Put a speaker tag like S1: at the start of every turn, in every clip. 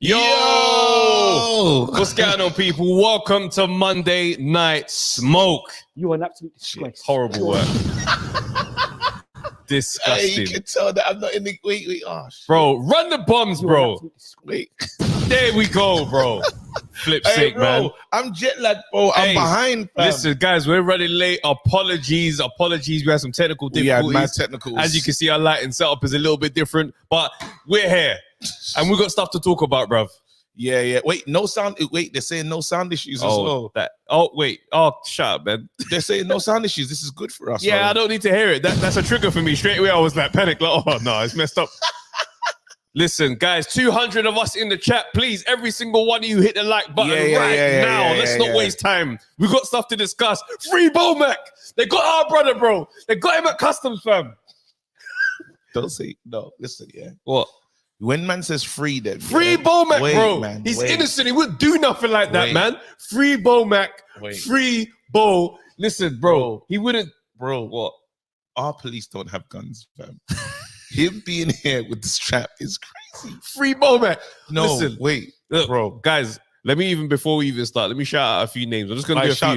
S1: Yo! What's going on, people? Welcome to Monday Night Smoke.
S2: You are an absolute disgrace.
S1: Horrible work. Disgusting.
S3: Hey, you can tell that I'm not in the... Wait. Oh, shit.
S1: Bro, run the bombs, bro.
S3: Wait.
S1: There we go, bro. Flip's sake,
S3: bro,
S1: man.
S3: I'm jet lagged, bro. I'm behind, fam.
S1: Listen, guys, we're running late. Apologies. We had some technical difficulties.
S3: We had mad technicals.
S1: As you can see, our lighting setup is a little bit different, but we're here. And we got stuff to talk about, bruv.
S3: Yeah. Wait, no sound. Wait, they're saying no sound issues as well.
S1: Shut up, man.
S3: They're saying no sound issues. This is good for us.
S1: Yeah,
S3: man.
S1: I don't need to hear it. That's a trigger for me. Straight away, I was like, panic. Like, oh, no, it's messed up. Listen, guys, 200 of us in the chat. Please, every single one of you hit the like button now. Let's not waste time. We've got stuff to discuss. Free Bomac. They got our brother, bro. They got him at customs, fam.
S3: Don't say no. Listen, yeah.
S1: What?
S3: When man says free, then
S1: free Bomac, bro.
S3: Man,
S1: he's innocent. He wouldn't do nothing like that, man. Free Bomac. Free Bo. Listen, bro. He wouldn't.
S3: Bro, what? Our police don't have guns, fam. Him being here with the strap is crazy.
S1: Free Bomac.
S3: No,
S1: listen,
S3: wait,
S1: look,
S3: bro.
S1: Guys, before we even start, let me shout out a few names. I'm just going to do a few.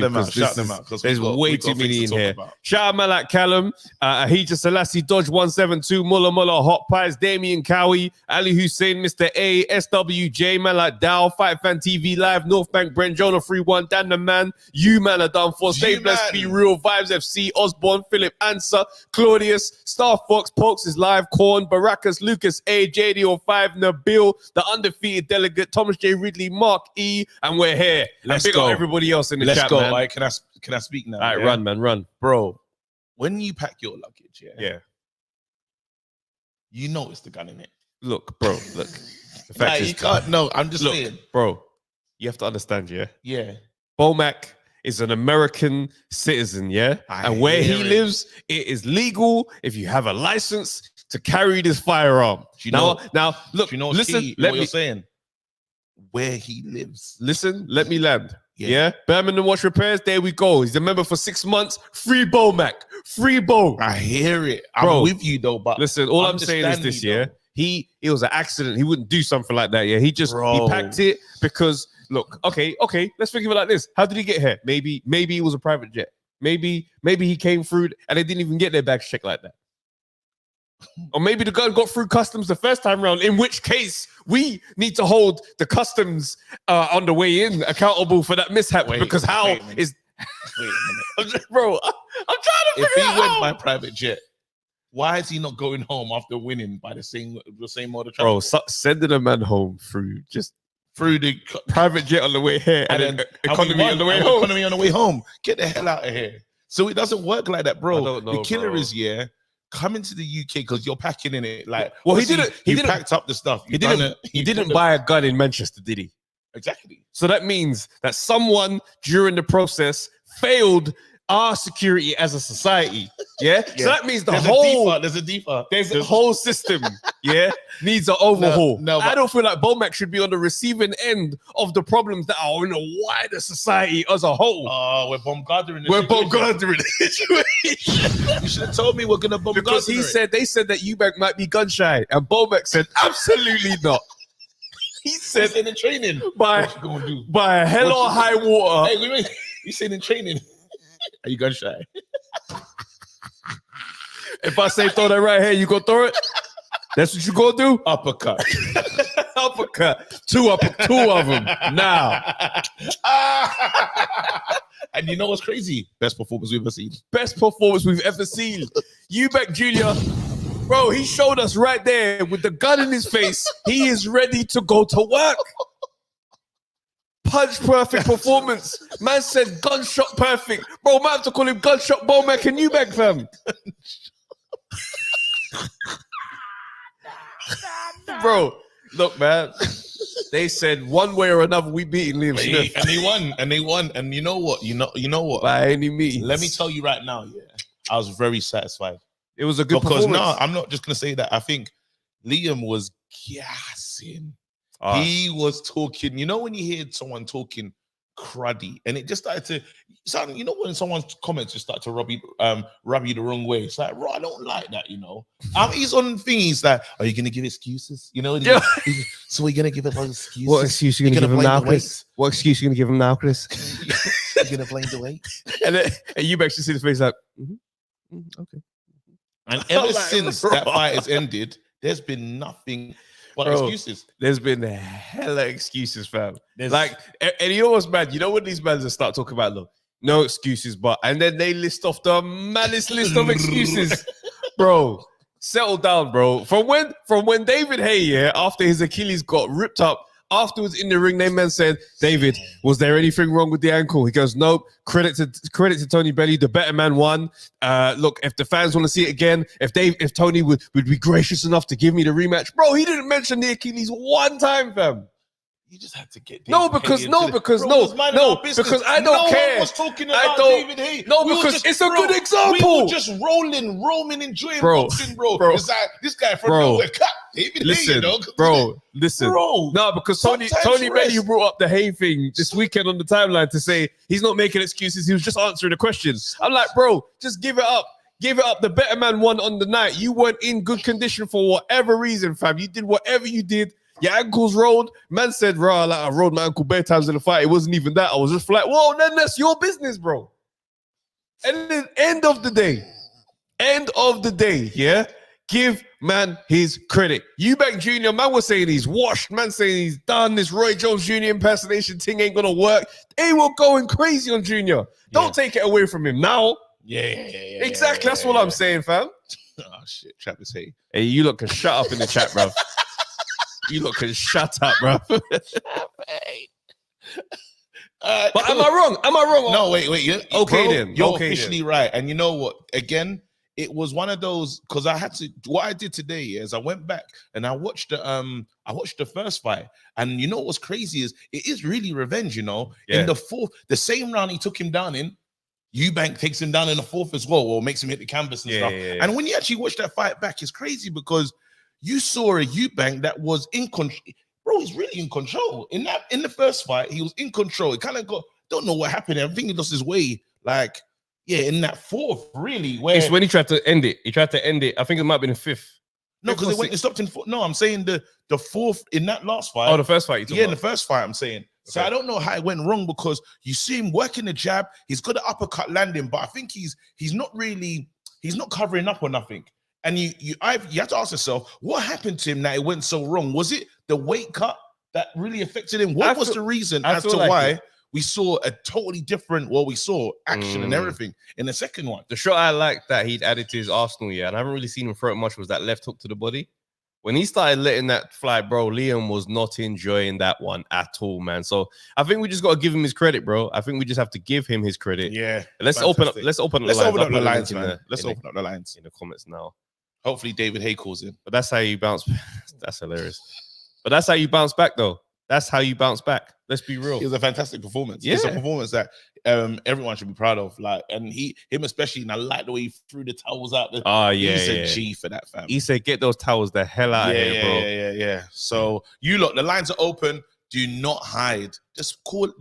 S3: Shout them out.
S1: There's way too many in here. Shout out man like Callum, Ahija Selassie, Dodge 172, Mulla, Hot Pies, Damien Cowie, Ali Hussein, Mr. A, SWJ, man like Dow, Fight Fan TV Live, North Bank, Brent Jonah, 3-1, Dan the Man, you man are done for, Stay Blessed, Be Real, Vibes FC, Osborne, Philip Answer, Claudius, Star Fox, Pokes is live, Corn, Baracus, Lucas A, JD05, Nabil, the undefeated delegate, Thomas J. Ridley, Mark E, and we're here.
S3: Let's
S1: go. Everybody else in the chat,
S3: Let's go.
S1: man.
S3: All right, can I speak now?
S1: All right, run, man, run.
S3: Bro, when you pack your luggage,
S1: yeah.
S3: You know it's the gun in it.
S1: Look, bro, look. The fact is,
S3: you can't. No, I'm just saying.
S1: Bro, you have to understand, yeah?
S3: Yeah.
S1: Bomac is an American citizen, yeah? And where he lives, it is legal if you have a license to carry this firearm. Look,
S3: you know
S1: listen,
S3: what you're saying? Where he lives.
S1: Listen, let me land. Yeah. Birmingham Wash Repairs, there we go. He's a member for 6 months. Free Bomac. Free Bo.
S3: I hear it. I'm with you though, but
S1: listen, all I'm saying is this, it was an accident. He wouldn't do something like that, yeah. He packed it because look, okay, let's think of it like this. How did he get here? Maybe it was a private jet. Maybe he came through and they didn't even get their bags checked like that. Or maybe the gun got through customs the first time around, in which case we need to hold the customs on the way in accountable for that mishap. Bro, I'm trying to figure
S3: if he went by private jet, why is he not going home after winning by the same mode of
S1: transport? Bro, sending a man home through the private jet on the way here and then economy on the way home.
S3: Economy on the way home. Get the hell out of here. So it doesn't work like that, bro.
S1: I don't know,
S3: the killer is coming to the UK because you're packing in it. Like,
S1: he
S3: packed up the stuff.
S1: He didn't buy a gun in Manchester, did he?
S3: Exactly.
S1: So that means that someone during the process failed our security as a society. Yeah. So that means there's a whole system. Yeah. Needs an overhaul.
S3: No,
S1: I don't feel like Bomac should be on the receiving end of the problems that are in a wider society as a whole.
S3: We're bombarding
S1: the situation.
S3: You should have told me we're gonna bombard.
S1: Because they said that Eubank might be gun shy, and Bomac said absolutely not. He said
S3: in the training
S1: by hell or high water.
S3: Hey, wait. You said in training. Are you gun shy?
S1: If I say throw that right here, you gonna throw it? That's what you gonna do?
S3: Uppercut.
S1: Uppercut. Two of them. Now.
S3: And you know what's crazy? Best performance we've ever seen.
S1: Best performance we've ever seen. Eubank Jr. Bro, he showed us right there with the gun in his face. He is ready to go to work. Punch perfect performance. Man said gunshot perfect. Bro, might have to call him gunshot Bomac and Eubank, fam. Bro, look, man. They said one way or another we beating Liam Smith.
S3: And they won. And you know what? You know what?
S1: By any means.
S3: Let me tell you right now, I was very satisfied.
S1: It was a good performance.
S3: No, I'm not just gonna say that. I think Liam was gassing. He was talking. You know when you hear someone talking cruddy, and it just started to sound. You know, when someone's comments just start to rub you the wrong way. It's like, bro, I don't like that. You know, he's on things like, are you gonna give excuses? You know, so we're gonna give it those excuses.
S1: What excuse are you gonna give him now, Chris? What excuse are you gonna give him now, Chris?
S3: You're gonna blame the weight,
S1: and you actually see his face like, okay.
S3: And ever since that fight has ended, there's been nothing but excuses.
S1: There's been hella excuses, fam. And you know what's mad? You know when these men start talking about, look, no excuses, and then they list off the maddest list of excuses, bro. Settle down, bro. From when David Haye, after his Achilles got ripped up, afterwards in the ring, they man said, David, was there anything wrong with the ankle? He goes, nope. Credit to Tony Belly, the better man won. Look, if the fans want to see it again, if Tony would be gracious enough to give me the rematch, bro, he didn't mention the Achilles one time, fam.
S3: You just had to get
S1: David because I don't care.
S3: No one was talking about David Haye.
S1: No, because it's a good example.
S3: We were just roaming, enjoying boxing, bro. It's like this guy from nowhere. David Haye, you know?
S1: Listen. No, because Tony Bellew brought up the Haye thing this weekend on the timeline to say he's not making excuses. He was just answering the questions. I'm like, bro, just give it up. Give it up. The better man won on the night. You weren't in good condition for whatever reason, fam. You did whatever you did. Your ankles rolled. Man said, bro, like I rolled my ankle bare times in the fight. It wasn't even that. I was just like, whoa, then that's your business, bro. And then end of the day, yeah, give man his credit. Eubank Jr., man was saying he's washed. Man saying he's done. This Roy Jones Jr. impersonation thing ain't gonna work. They were going crazy on Jr. Don't take it away from him now.
S3: Yeah.
S1: Exactly. That's what I'm saying, fam.
S3: Oh, shit. Travis Haye.
S1: Hey, you lot can shut up in the chat, bro. You lot can shut up, bro. But am I wrong?
S3: No, wait. You're officially right. And you know what? Again, it was one of those because I had to. What I did today is I went back and I watched the first fight. And you know what's crazy is it is really revenge. You know, in the fourth, the same round he took him down in, Eubank takes him down in the fourth as well, or makes him hit the canvas and stuff. Yeah. And when you actually watch that fight back, it's crazy because you saw a Eubank that was in control. Bro, he's really in control. In the first fight, he was in control. He kind of don't know what happened. I think he lost his way. In that fourth, really.
S1: It's when he tried to end it. I think it might have been the fifth.
S3: No, because it stopped in fourth. No, I'm saying the fourth in that last fight.
S1: Oh, the first fight.
S3: In the first fight, I'm saying. So I don't know how it went wrong because you see him working the jab. He's got an uppercut landing, but I think he's not covering up or nothing. And you have to ask yourself, what happened to him that it went so wrong? Was it the weight cut that really affected him? What was the reason as to why we saw a totally different, we saw action and everything in the second one?
S1: The shot I liked that he'd added to his arsenal, and I haven't really seen him throw it much, was that left hook to the body. When he started letting that fly, bro, Liam was not enjoying that one at all, man. So I think we just got to give him his credit, bro. I think we just have to give him his credit.
S3: Yeah.
S1: Let's open up the lines,
S3: man. Let's open up the lines
S1: in the comments now.
S3: Hopefully David Haye calls in.
S1: But that's how you bounce. That's hilarious. But that's how you bounce back, though. That's how you bounce back. Let's be real.
S3: It was a fantastic performance.
S1: Yeah.
S3: It's a performance that everyone should be proud of. And him especially, and I like the way he threw the towels out. He's a G for that, fam.
S1: He said, get those towels the hell out of here, bro.
S3: Yeah. So you lot, the lines are open. Do not hide. Just call it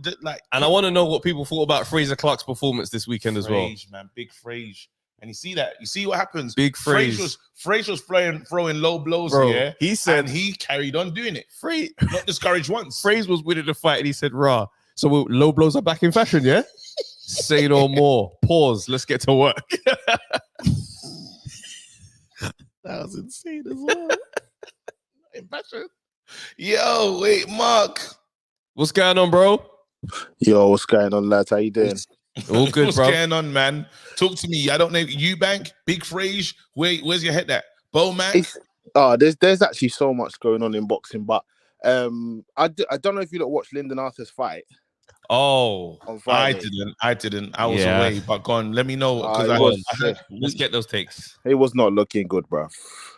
S1: And I want to know what people thought about Fraser Clark's performance this weekend as well.
S3: Man, big Fraser. And you see that. You see what happens.
S1: Big Fraser
S3: was throwing low blows,
S1: bro. He said,
S3: and he carried on doing it. Not discouraged once.
S1: Fraser was winning the fight, and he said, "Rah." So low blows are back in fashion, yeah. Say no more. Pause. Let's get to work.
S3: That was insane as well. In fashion. Yo, wait, Mark.
S1: What's going on, bro?
S2: Yo, what's going on, lads? How you doing?
S1: All good,
S3: What's
S1: bro.
S3: going on, man? Talk to me. I don't know. Eubank, Big Fraser. Where's your head at? Bomac?
S2: There's actually so much going on in boxing, but I don't know if you don't watch Linden Arthur's fight.
S1: Oh,
S3: I didn't. I was away, but go on. Let me know.
S1: Let's get those takes.
S2: It was not looking good, bro.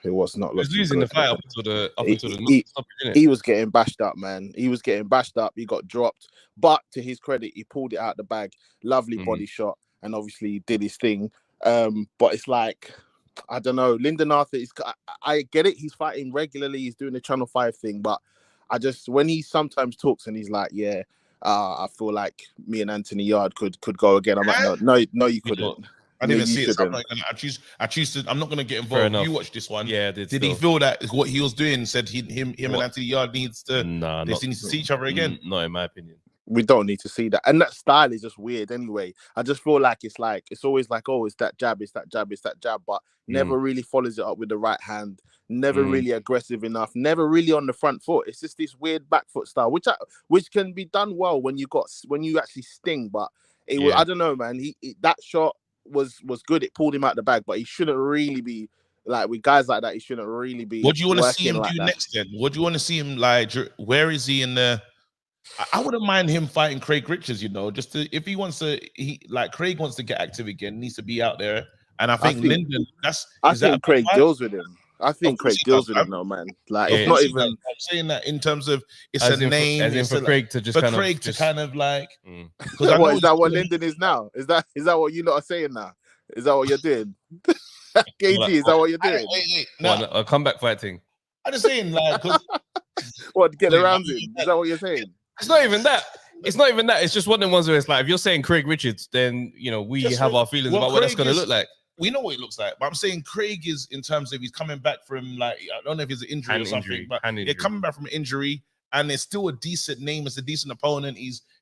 S2: It was not looking good.
S1: He was losing the fight up until the
S2: he was getting bashed up, man. He was getting bashed up. He got dropped. But to his credit, he pulled it out the bag. Lovely body shot. And obviously he did his thing. But it's like, I don't know. Linden Arthur, I get it. He's fighting regularly. He's doing the Channel 5 thing. But when he sometimes talks and he's like, I feel like me and Anthony Yard could go again. I'm like, no, you couldn't.
S3: I didn't see it. So I choose to. I'm not gonna get involved. You watch this one.
S1: Yeah,
S3: did he feel that what he was doing? Said him and Anthony Yard needs to.
S1: Nah,
S3: they need to see each other again.
S1: Not in my opinion.
S2: We don't need to see that, and that style is just weird. Anyway, I just feel like it's always like, oh, it's that jab, but never really follows it up with the right hand. Never really aggressive enough. Never really on the front foot. It's just this weird back foot style, which can be done well when you actually sting. But it was, I don't know, man. That shot was good. It pulled him out the bag, but he shouldn't really be like with guys like that. He shouldn't really be.
S3: What do you want to see him do next? Then what do you want to see him like? Where is he in the? I wouldn't mind him fighting Craig Richards. Just if he wants to, Craig wants to get active again, needs to be out there. And I think Linden.
S2: I think Craig deals with him. I think Craig deals with him now, man. Like it's not even.
S3: I'm saying that in terms of it's a name.
S1: As in for Craig to just
S3: kind of like.
S2: What is that? What Linden is now? Is that what you lot are saying now? Is that what you're doing? KG, is that what you're doing?
S1: No, a comeback fighting.
S3: I'm just saying, like,
S2: what get around him? Is that what you're saying?
S1: It's not even that. It's just one of the ones where it's like, if you're saying Craig Richards, then we have our feelings about what that's going to look like.
S3: We know what it looks like, but I'm saying Craig is in terms of he's coming back from I don't know if it's an injury or something, but they're coming back from an injury, and it's still a decent name. It's a decent opponent.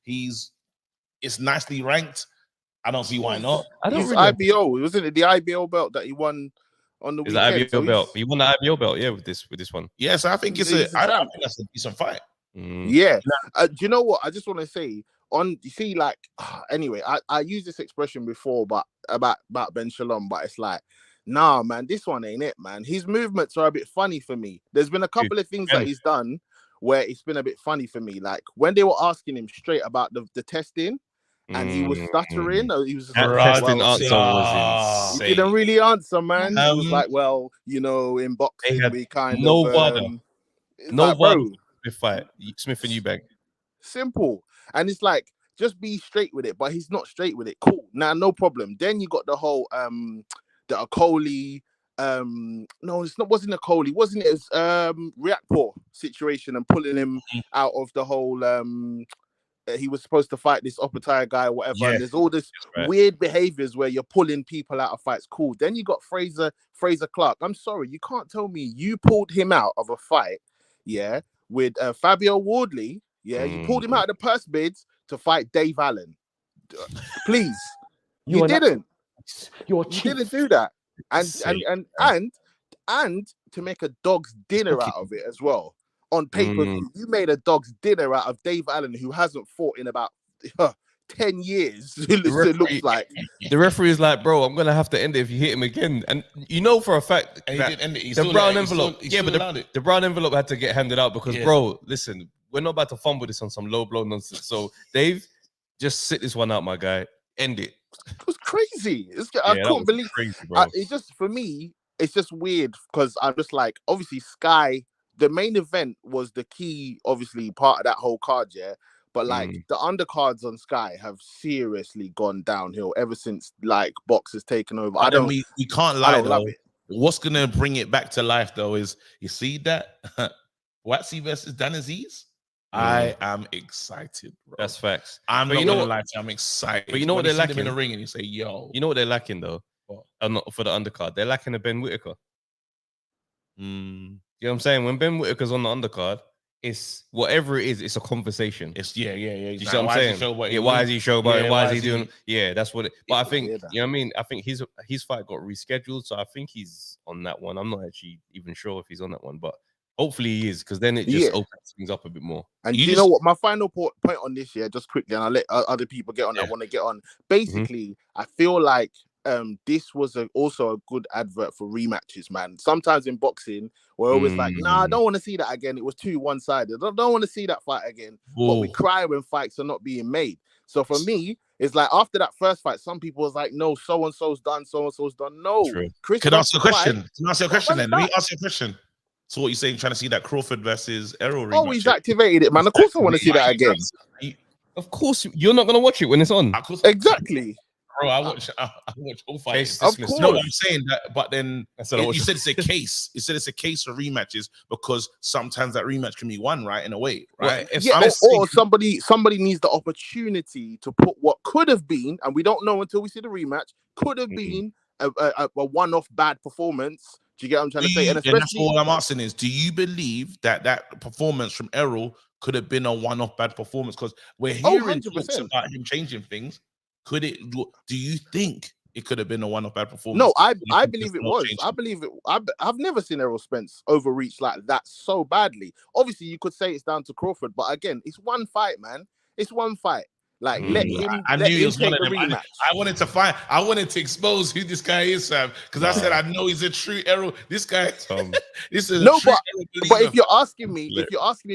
S3: It's nicely ranked. I don't see why not.
S2: IBO, wasn't it the IBO belt that he won on the weekend?
S1: It's the IBO belt. He won the IBO belt, with this one.
S3: Yes, I think I think that's a decent fight.
S2: Yeah. Do you know what? I just want to say anyway, I used this expression before, but about Ben Shalom, but it's like, nah, man, this one ain't it, man. His movements are a bit funny for me. There's been a couple of things that he's done where it's been a bit funny for me. Like when they were asking him straight about the testing, and he was stuttering. Or he was just
S1: testing answer was insane.
S2: He didn't really answer, man. He was like, well, in boxing we kind of
S1: fight Smith and Eubank.
S2: Simple. And it's like, just be straight with it, but he's not straight with it. Cool. Now, no problem. Then you got the whole the Akoli. No, wasn't Akoli. Wasn't it Reactpor situation and pulling him out of the whole he was supposed to fight this Opatai guy or whatever. Yeah, and there's all this weird behaviors where you're pulling people out of fights. Cool. Then you got Fraser Clark. I'm sorry, you can't tell me you pulled him out of a fight, with Fabio Wardley. You pulled him out of the purse bids to fight Dave Allen. Please, you didn't. You didn't do that. And to make a dog's dinner out of it as well. On pay-per-view, you made a dog's dinner out of Dave Allen, who hasn't fought in about 10 years. It looks like
S1: the referee is like, bro, I'm gonna have to end it if you hit him again. And for a fact that the brown envelope, the brown envelope had to get handed out because, bro, listen, we're not about to fumble this on some low blow nonsense. So, Dave, just sit this one out, my guy. End it.
S2: It was crazy. I couldn't believe it. It just, for me, it's just weird because I'm just like, obviously, Sky. The main event was the key, obviously, part of that whole card, But like the undercards on Sky have seriously gone downhill ever since like Box has taken over.
S3: We can't lie though. What's gonna bring it back to life though is you see that Watsy versus Dan Aziz. I am excited, bro.
S1: That's facts.
S3: I'm not gonna lie to you, I'm excited.
S1: But you know what they're lacking
S3: in the ring, and you say, "Yo."
S1: You know what they're lacking though? Not for the undercard. They're lacking a Ben Whittaker. You know what I'm saying? When Ben Whittaker's on the undercard, it's whatever it is, it's a conversation.
S3: It's yeah.
S1: You see what I'm saying? Why is he showboating? Why is he doing? Yeah, that's what it. But I think you know what I mean. I think his fight got rescheduled, so I think he's on that one. I'm not actually even sure if he's on that one, but hopefully he is, because then it just opens things up a bit more.
S2: And you know what? My final point on this, just quickly, and I'll let other people get on. I want to get on. Basically, I feel like this was also a good advert for rematches, man. Sometimes in boxing, we're always like, nah, I don't want to see that again. It was too one-sided. I don't want to see that fight again. But we cry when fights are not being made. So for me, it's like after that first fight, some people was like, no, so-and-so's done, so-and-so's done. No.
S3: Can I ask you a question? Can I ask you a question then? Let me ask you a question. So what you're saying, trying to see that Crawford versus Errol rematch?
S2: Oh, he's activated it, man. Of course I want to see that again.
S1: Of course, you're not going to watch it when it's on.
S2: Exactly.
S3: Bro, I watch all fights.
S1: Of
S2: course.
S3: No, I'm saying that, but then
S1: you
S3: said it's a case. You said it's a case of rematches because sometimes that rematch can be won, right, in a way, right?
S2: Well, or somebody needs the opportunity to put what could have been, and we don't know until we see the rematch, could have been a one-off bad performance. Do you get what I'm trying to say? And
S3: that's all I'm asking is, do you believe that performance from Errol could have been a one-off bad performance? Because we're hearing talks about him changing things. Could it? Do you think it could have been a one-off bad performance?
S2: No, I believe it was. I believe it. I've never seen Errol Spence overreach like that so badly. Obviously, you could say it's down to Crawford, but again, it's one fight, man. It's one fight. Like let him.
S3: I
S2: let
S3: knew he
S2: him
S3: was
S2: take
S3: one of
S2: the
S3: them.
S2: rematch.
S3: I wanted to expose who this guy is, Sam, because I said I know he's a true Errol. This guy, this is
S2: no,
S3: a true
S2: but if you're asking me,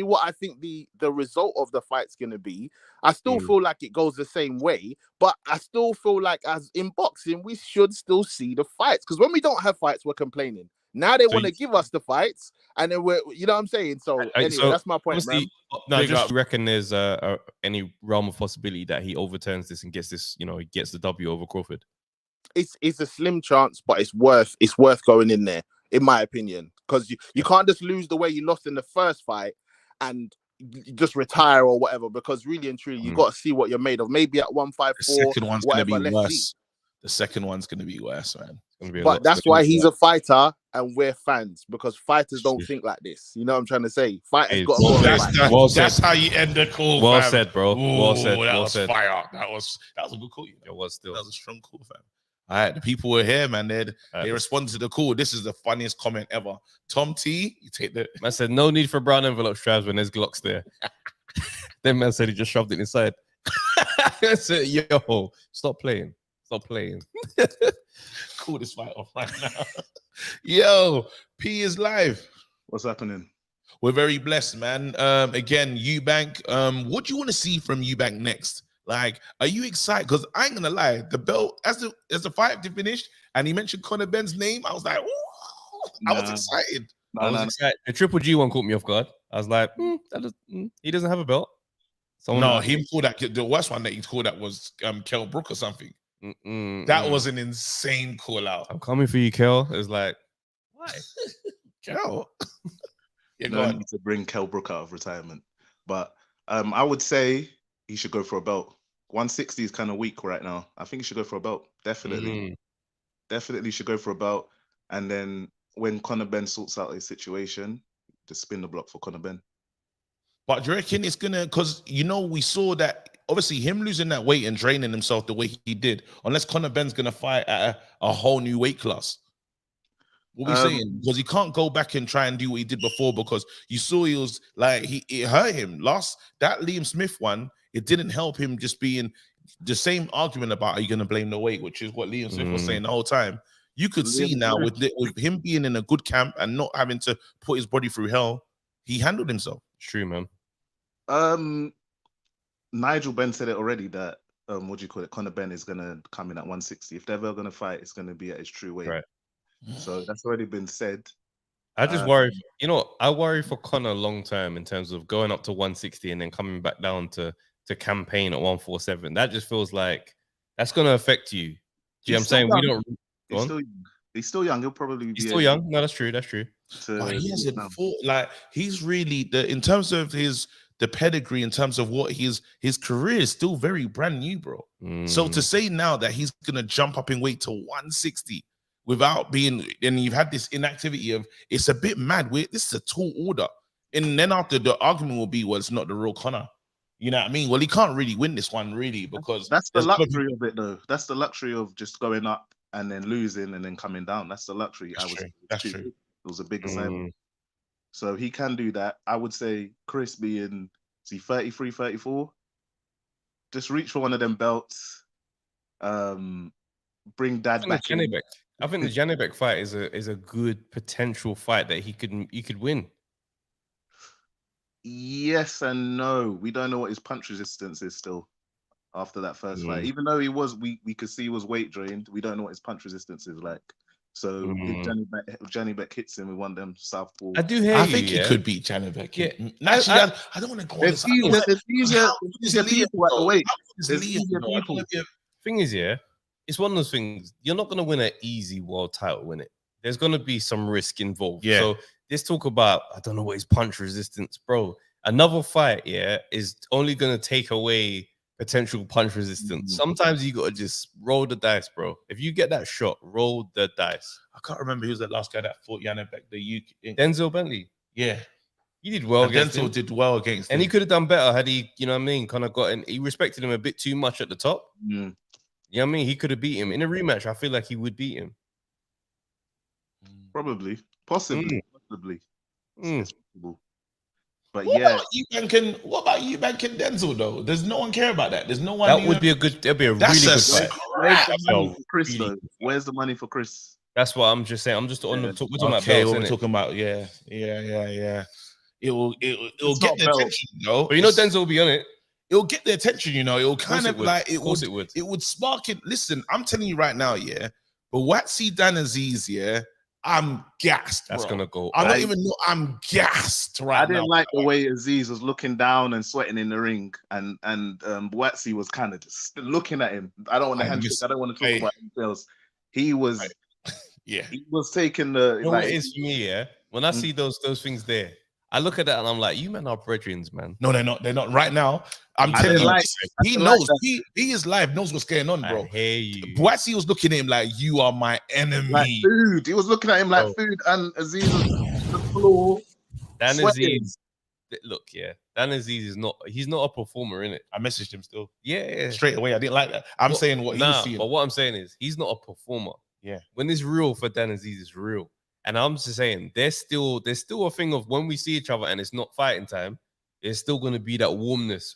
S2: what I think the result of the fight's gonna be, I still feel like it goes the same way. But I still feel like, as in boxing, we should still see the fights, because when we don't have fights, we're complaining. Now they want to give us the fights, and then we're, you know what I'm saying? So anyway, that's my point, man.
S1: No, I just reckon there's any realm of possibility that he overturns this and gets this, he gets the W over Crawford.
S2: It's a slim chance, but it's worth going in there, in my opinion, because you can't just lose the way you lost in the first fight and just retire or whatever, because really and truly you got to see what you're made of. Maybe at 154,
S3: the second one's
S2: whatever,
S3: gonna be
S2: let's
S3: worse.
S2: see.
S3: The second one's gonna be worse, man.
S2: But that's why he's a fighter and we're fans, because fighters don't think like this. You know what I'm trying to say? Fighters got to
S3: go. That's how you end the call.
S1: Well said, bro.
S3: Well said. That was fire. That was a good call.
S1: It was still.
S3: That was a strong call, fam. All right, the people were here, man. They responded to the call. This is the funniest comment ever. Tom T, you take the.
S1: Man said no need for brown envelope straps when there's Glocks there. Then man said he just shoved it inside. I said, yo, stop playing.
S3: Call this fight off right now. Yo, P is live.
S4: What's happening?
S3: We're very blessed, man. Again, Eubank. What do you want to see from Eubank next? Like, are you excited? Because I ain't gonna lie, the belt as the fight finished, and he mentioned Conor Benn's name, I was like, ooh, I was excited.
S1: I was excited. The Triple G one caught me off guard. I was like, he doesn't have a belt.
S3: Him called that. The worst one that he called that was Kell Brook or something. That was an insane call out.
S1: I'm coming for you, Kell. It's like, why?
S3: Kell.
S4: No need to bring Kell Brook out of retirement. But I would say he should go for a belt. 160 is kind of weak right now. I think he should go for a belt. Definitely. Definitely should go for a belt. And then when Conor Benn sorts out his situation, just spin the block for Conor Benn.
S3: But do you reckon it's gonna, because we saw that obviously him losing that weight and draining himself the way he did, unless Conor Benn's gonna fight at a whole new weight class. What we saying? Because he can't go back and try and do what he did before, because you saw he was like, it hurt him. That Liam Smith one, it didn't help him, just being the same argument about, are you gonna blame the weight, which is what Liam Smith was saying the whole time. You could see now with him being in a good camp and not having to put his body through hell, he handled himself.
S1: It's true, man.
S4: Nigel Benn said it already that Conor Benn is gonna come in at 160. If they're ever gonna fight, it's gonna be at his true weight.
S1: Right.
S4: So that's already been said.
S1: I just worry. I worry for Conor long term in terms of going up to 160 and then coming back down to campaign at 147. That just feels like that's gonna affect you. Do you know what I'm saying?
S4: Young.
S1: We don't.
S4: He's still young. He'll probably be.
S1: He's still young. No, that's true. That's true.
S3: But he hasn't fought, like, he's really in terms of the pedigree, in terms of what his career is still very brand new, bro. So to say now that he's gonna jump up in weight to 160 without being, and you've had this inactivity of, it's a bit mad. This is a tall order, and then after the argument will be, well, it's not the real Conor. You know what I mean? Well, he can't really win this one, really, because
S4: that's the luxury of it, though. That's the luxury of just going up and then losing and then coming down. That's the luxury.
S3: That's true.
S4: It was a big assignment. So he can do that. I would say Chris being, 33, 34, just reach for one of them belts. Bring Dad back in.
S1: I think the Janibek fight is a good potential fight that he could win.
S4: Yes and no. We don't know what his punch resistance is still after that first fight. Even though we could see he was weight drained, we don't know what his punch resistance is like. So if Janibek hits him with one of them southpaw,
S1: I think
S3: he could beat Janibek.
S1: Yeah.
S3: Actually, I don't want to go on this.
S4: There's easier people at the weight. There's easier people.
S1: Thing is, it's one of those things. You're not going to win an easy world title, win it. There's going to be some risk involved.
S3: Yeah.
S1: So this talk about, I don't know what his punch resistance, bro. Another fight, is only going to take away potential punch resistance. Sometimes you got to just roll the dice, bro. If you get that shot, roll the dice.
S3: I can't remember who was that last guy that fought Yannick the UK.
S1: Denzel Bentley.
S3: Yeah.
S1: He did well against him.
S3: Denzel did well against him.
S1: And he could have done better had he, you know what I mean, kind of gotten, he respected him a bit too much at the top. You know what I mean? He could have beat him. In a rematch, I feel like he would beat him.
S4: Probably. Possibly. Possibly. It's possible. But
S3: what about Eubank and Denzel though? Does no one care about that? There's no one.
S1: That'd be a really good fight.
S4: Where's the money for Chris though? Where's the money for Chris?
S1: That's what I'm just saying. I'm just on the talk. We're talking about
S3: belts,
S1: we're
S3: talking about It will get the attention,
S1: But you know Denzel will be on it.
S3: It'll get the attention, you know. It'll kind of like
S1: it would.
S3: It would spark it. Listen, I'm telling you right now, but Watsy Dan Aziz, I'm gassed.
S1: That's gonna go.
S3: I don't even know. I'm gassed right now.
S4: I didn't like the way Aziz was looking down and sweating in the ring, and Watsy was kind of just looking at him. I don't want to handshake. I don't want to talk about details. He was, he was taking the.
S1: You know what it is for me, when I see those things there, I look at that and I'm like, you men are brethren, man.
S3: No, they're not. They're not right now. I'm telling you, he knows. He is live, knows what's going on, bro.
S1: I hear you.
S3: Watsy was looking at him like, you are my enemy.
S4: Like food. He was looking at him like food, and Aziz was on the floor.
S1: Dan Aziz, look, Dan Aziz is not. He's not a performer, innit?
S3: I messaged him still.
S1: Yeah.
S3: Straight away. I didn't like that. I'm saying what he's seeing.
S1: But what I'm saying is, he's not a performer.
S3: Yeah.
S1: When it's real for Dan Aziz, it's real. And I'm just saying, there's still a thing of when we see each other and it's not fighting time, there's still going to be that warmness.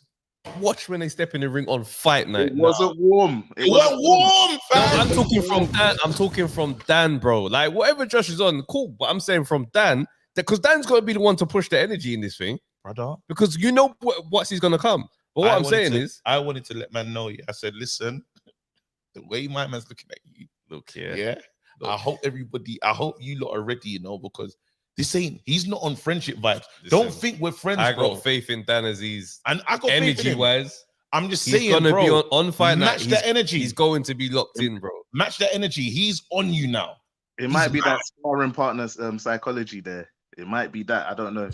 S1: Watch when they step in the ring on fight night.
S4: It wasn't warm.
S3: It wasn't warm, fam.
S1: I'm talking from Dan. I'm talking from Dan, bro. Like whatever Josh is on, cool. But I'm saying from Dan, because Dan's got to be the one to push the energy in this thing,
S3: brother. Because
S1: you know what's he's gonna come. But what I'm saying is,
S3: I wanted to let man know. I said, listen, the way my man's looking at you,
S1: look here.
S3: Yeah. I hope you lot are ready, you know, because he's not on friendship vibes. Listen, don't think we're friends,
S1: I
S3: bro.
S1: got faith in Dan Aziz.
S3: And I got
S1: energy wise.
S3: I'm just
S1: he's
S3: saying,
S1: gonna
S3: bro,
S1: be on fight night.
S3: Match that energy.
S1: He's going to be locked in, bro.
S3: Match that energy. He's on you now.
S4: It might be that sparring partner's psychology there. It might be that. I don't know.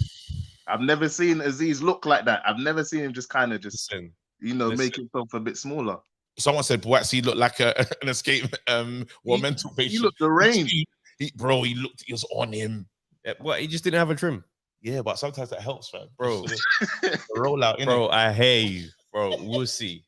S4: I've never seen Aziz look like that. I've never seen him just kind of make himself a bit smaller.
S3: Someone said Boatsy looked like an escape mental patient.
S4: He looked deranged.
S3: He was on him.
S1: What? He just didn't have a trim.
S3: Yeah, but sometimes that helps, man.
S1: Bro.
S3: Roll out,
S1: bro. I hate you, bro. We'll see.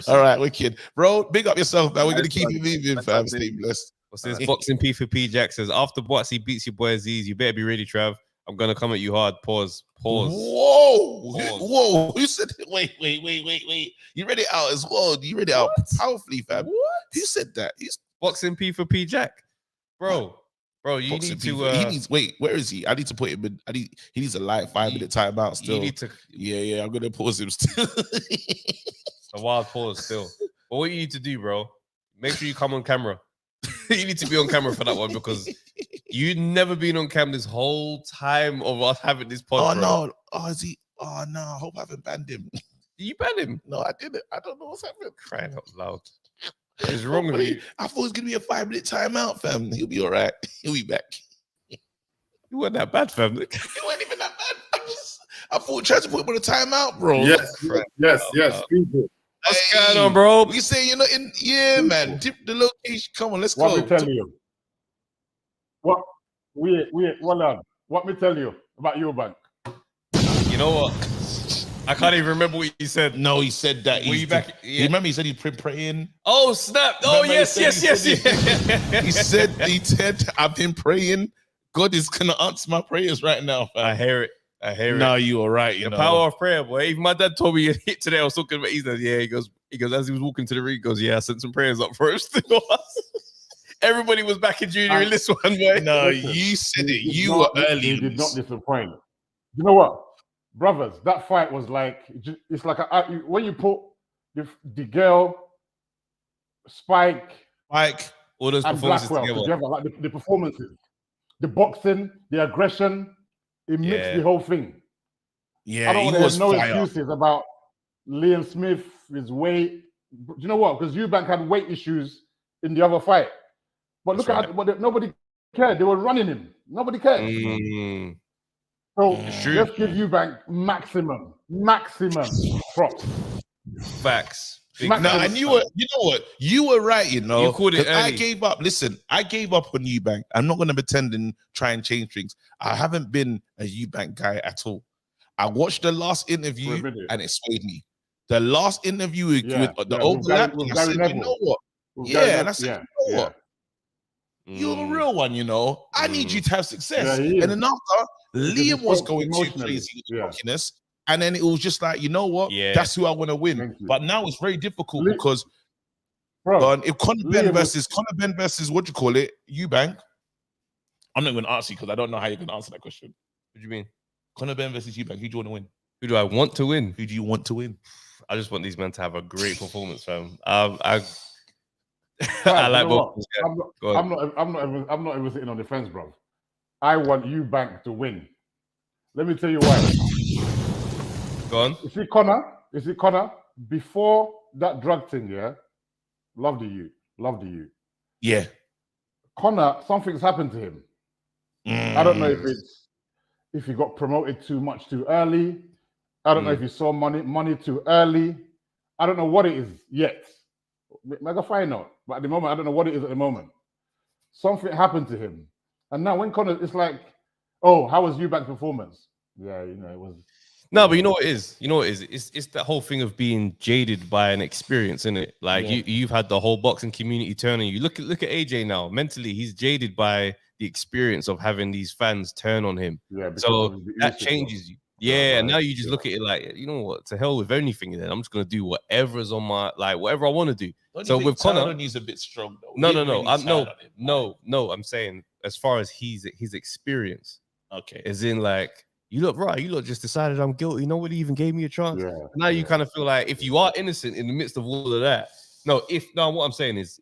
S3: All right, wicked. Bro, big up yourself, man. We're going to keep you moving, fam. Stay blessed.
S1: What's this? Boxing P for P. Jack says, after Boatsy beats your boy Aziz, you better be ready, Trav. I'm going to come at you hard. Pause.
S3: Whoa. Who said it? Wait. You read it out as well. You read it out powerfully, fam.
S1: What?
S3: Who said that?
S1: He's Boxing P for P. Jack. Bro, you
S3: Boxing
S1: need to.
S3: Wait, where is he? I need to put him in. He needs a light 5-minute timeout still.
S1: You need to.
S3: Yeah, I'm going to pause him still.
S1: A wild pause still. But what you need to do, bro, make sure you come on camera. You need to be on camera for that one because you've never been on cam this whole time of us having this podcast.
S3: Oh, no. Oh, is he? Oh, no. I hope I haven't banned him.
S1: Did you ban him?
S3: No, I didn't. I don't know what's happening.
S1: Crying out loud. What is wrong with you?
S3: I thought it was going to be a 5-minute timeout, fam. He'll be all right. He'll be back.
S1: It wasn't that bad, fam.
S3: It wasn't even that bad. I thought trying to put him on a timeout, bro.
S5: Yes.
S1: What's going on, bro?
S3: You say you're not in? Yeah, man. Dip the location. Come on, let's go.
S5: What me tell you? Hold on. What me tell you about Eubank?
S1: You know what? I can't even remember what he said.
S3: No, he said that.
S1: Were you back?
S3: You remember he said he'd been praying?
S1: Oh, snap. Oh, yes.
S3: He said, I've been praying. God is going to answer my prayers right now. Fam.
S1: I hear it.
S3: No, you are right. You know.
S1: Power of prayer, boy. Even my dad told me a hit today. I was talking about. He said, "Yeah." He goes as he was walking to the ring. He goes, "Yeah, I sent some prayers up first." Everybody was back in junior in this one, boy.
S3: No, you said it. You were early.
S5: He did not disappoint. You know what, brothers? That fight was like it's like when you put the girl, Spike,
S1: all those
S5: and
S1: performances
S5: together, like the performances, the boxing, the aggression. It mixed the whole thing.
S3: Yeah,
S5: I don't want to have no excuses about Liam Smith, his weight, Do you know what? Because Eubank had weight issues in the other fight. But look at but nobody cared. They were running him. Nobody cared. So let's give Eubank maximum props.
S1: Facts.
S3: No, and you know what? You were right, you know.
S1: You called it early.
S3: I gave up. Listen, I gave up on Eubank. I'm not going to pretend and try and change things. I haven't been a Eubank guy at all. I watched the last interview and it swayed me. The last interview with the overlap, I said, you know what? And I said, you know what? You're the real one, you know. I need you to have success. And then after, Liam was going too crazy with cockiness. And then it was just like, you know what? That's who I want to win. But now it's very difficult because if Conor Ben versus what do you call it? Eubank. I'm not going to ask you because I don't know how you're going to answer that question. What do you mean? Conor Ben versus Eubank. Who do you want to win?
S1: Who do I want to win?
S3: Who do you want to win?
S1: I just want these men to have a great performance, fam. I like both.
S5: I'm not even sitting on the fence, bro. I want Eubank to win. Let me tell you why.
S1: Go on.
S5: You see Conor, before that drug thing, loved you.
S3: Yeah.
S5: Conor, something's happened to him. I don't know if he got promoted too much too early. I don't know if he saw money too early. I don't know what it is yet. Mega find out. But at the moment, I don't know what it is at the moment. Something happened to him. And now when Conor, it's like, oh, how was Eubank's performance? Yeah, it was.
S1: No, but you know what it is? It's that whole thing of being jaded by an experience, isn't it? Like you've had the whole boxing community turn on you. Look at AJ now. Mentally, he's jaded by the experience of having these fans turn on him. Yeah, so that changes you. Yeah, and now you just look at it like, you know what? To hell with anything. Then I'm just gonna do whatever's on my whatever I want to do. So with Conor,
S3: he's a bit strong though.
S1: No. I'm saying as far as his experience.
S3: Okay,
S1: as in like. You look right. You look just decided I'm guilty. Nobody even gave me a chance. Yeah, now you kind of feel like if you are innocent in the midst of all of that. What I'm saying is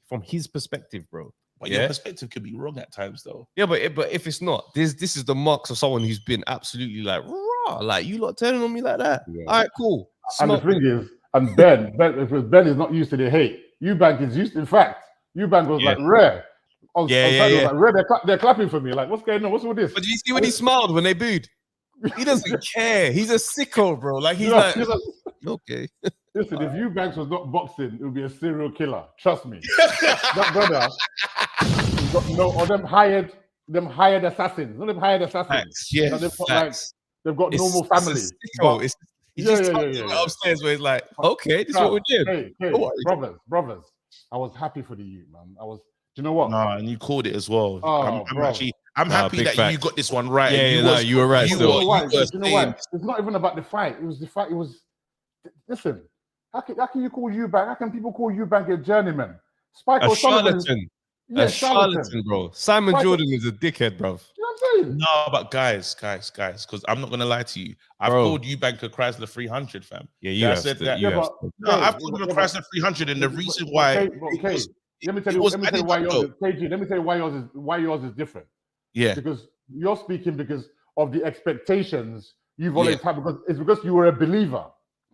S1: from his perspective, bro.
S3: But your perspective could be wrong at times, though.
S1: Yeah, but if it's not, this is the marks of someone who's been absolutely like, raw, like you lot turning on me like that. Yeah. All right, cool.
S5: And the thing is, and Ben is not used to the hate. Eubank is used. In fact, Eubank was like rare. Like, they're clapping for me. Like, what's going on? What's all this?
S1: But did you see when he smiled when they booed? He doesn't care. He's a sicko, bro. Like he's okay.
S5: Listen, if Eubanks was not boxing, it would be a serial killer. Trust me. That brother, or them hired assassins. Not them hired assassins. They've got normal family.
S1: He's just upstairs where he's like, okay, this is what we're doing.
S5: Hey, brothers. I was happy for the youth, man. Do you know what?
S3: No, and you called it as well. I'm happy that you got this one right.
S1: You were right.
S5: You know why? It's not even about the fight. It was the fight. Listen. How can you call Eubank? How can people call Eubank a journeyman?
S1: Spike a charlatan. A charlatan, bro. Simon Jordan is a dickhead, bro.
S5: You know what I'm saying?
S3: No, but guys, because I'm not gonna lie to you. I've called Eubank a Chrysler 300, fam.
S1: Yeah,
S3: I said that. I've called him a Chrysler 300, and the reason why.
S5: Let me tell you why yours is different.
S3: Yeah,
S5: because you're speaking because of the expectations you've always had. Because you were a believer.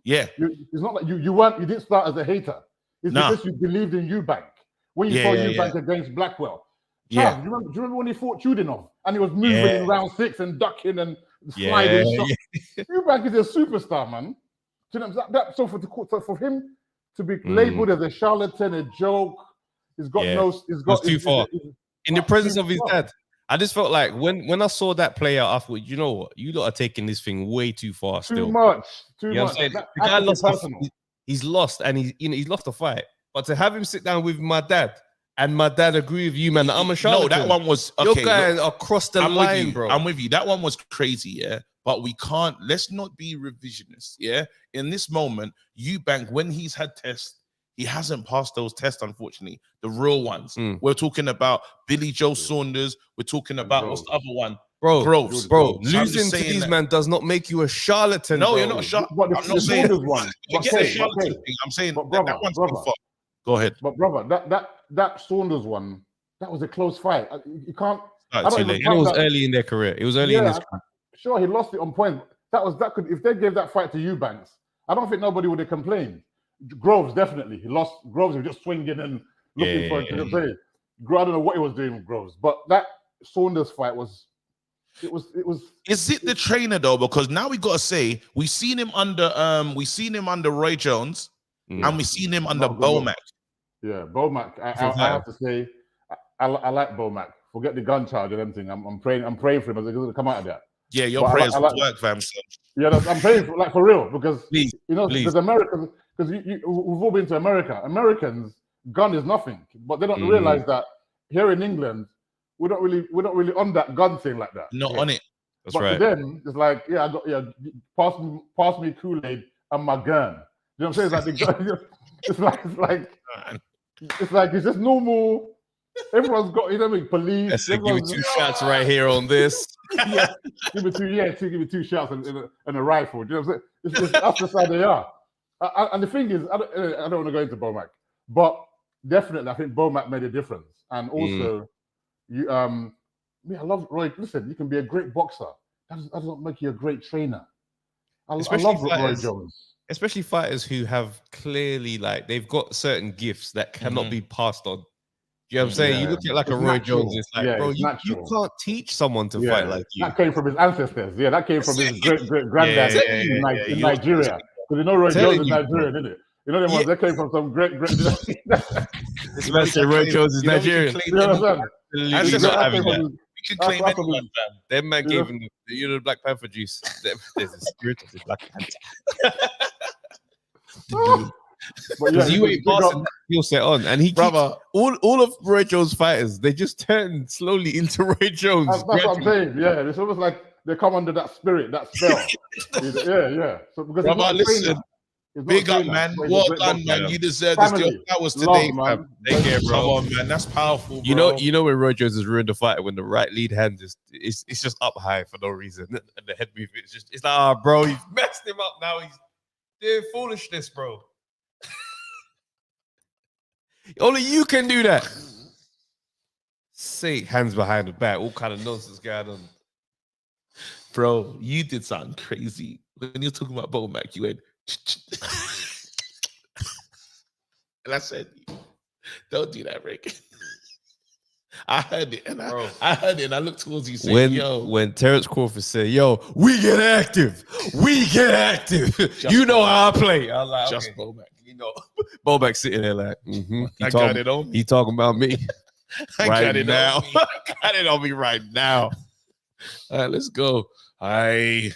S3: Yeah,
S5: it's not like you didn't start as a hater. It's because you believed in Eubank when you saw Eubank against Blackwell. Charles, do you remember when he fought Chudinov and he was moving in round 6 and ducking and sliding? Eubank is a superstar, man. So for him to be labeled as a charlatan, a joke. He's got
S1: too far. In the presence of his dad. I just felt like when I saw that play out, I thought, you know what? You lot are taking this thing way too far.
S5: Too much.
S1: The guy lost. He's lost, and he's lost the fight. But to have him sit down with my dad, and my dad agree with you, man, that I'm a charlatan.
S3: No, that one was
S1: okay. Your guy across the line, bro.
S3: I'm with you. That one was crazy, yeah. But let's not be revisionist, yeah. In this moment, Eubank, when he's had tests, he hasn't passed those tests, unfortunately. The real ones. We're talking about Billy Joe Saunders. We're talking about what's the other one? Groves.
S1: Bro. Losing to these men does not make you a charlatan.
S3: No,
S1: bro.
S3: you're not a charlatan.
S5: I'm not saying this one.
S3: I'm saying that one's too far. Go ahead.
S5: But brother, that Saunders one, that was a close fight. You can't.
S1: Too late. And it was early in their career. It was early in this career.
S5: Sure, he lost it on point. That could if they gave that fight to Eubanks, I don't think nobody would have complained. Groves definitely. He lost. Groves was just swinging and looking for. I don't know what he was doing with Groves, but that Saunders fight was. It was.
S3: Is it the trainer though? Because now we gotta say we seen him under Roy Jones, and we seen him under Bomac.
S5: Yeah, Bomac. I have to say, I like Bomac. Forget the gun charge and everything. I'm praying for him as he's gonna come out of that.
S3: Yeah, your prayers work, fam.
S5: Yeah, I'm praying for real because because Americans, because we've all been to America. Americans, gun is nothing, but they don't realize that here in England, we're not really on that gun thing like that.
S3: Not on it.
S1: That's
S5: but
S1: right.
S5: to them, it's like, pass me Kool-Aid and my gun. You know what I'm saying? It's like it's just normal. Everyone's got, you know what I mean? Police.
S1: Give me 2 shots right here on this.
S5: Give me 2 shots and a rifle. Do you know what I'm saying? That's just how they are. And the thing is, I don't want to go into Bomac, but definitely I think Bomac made a difference. And also, I love Roy. Listen, you can be a great boxer. That doesn't make you a great trainer. I love Roy Jones.
S1: Especially fighters who have clearly, they've got certain gifts that cannot be passed on. You know what I'm saying? You look at a Roy Jones, it's like, bro, you can't teach someone to fight like you.
S5: That came from his ancestors. Yeah, that came from his great granddad in Nigeria. Because you know Roy Jones is Nigerian, isn't it? You know the ones that came from some great.
S1: This man said Roy Jones is Nigerian.
S5: You know what I'm
S3: saying? We can claim anyone, fam.
S1: That man gave him the Black Panther juice. There's a spirit of the Black Panther. Because you ain't passing that skill set on, and he keeps, all of Roy Jones' fighters, they just turn slowly into Roy Jones.
S5: That's what I'm saying. Yeah, it's almost like they come under that spirit, that spell. Yeah. So because
S3: listen, big up, man. Well done, man. You deserve this. That was today, man. Take care, bro. Come on, man. That's powerful, bro.
S1: You know when Roy Jones has ruined the fight when the right lead hand it's just up high for no reason, and the head movement it's like, bro, you've messed him up now. He's doing foolishness, bro. Only you can do that. Say hands behind the back, all kind of nonsense going on.
S3: Bro, you did something crazy. When you're talking about Bomac, you went and I said, don't do that, Rick. I heard it, and I looked towards you saying,
S1: when Terrence Crawford said, yo, we get active. You know how I play. I was like,
S3: just Bomac.
S1: You know, Bomac sitting there like,
S3: I got it on me.
S1: He talking about me
S3: right now.
S1: I got it on me right now.
S3: All right, let's go. Pound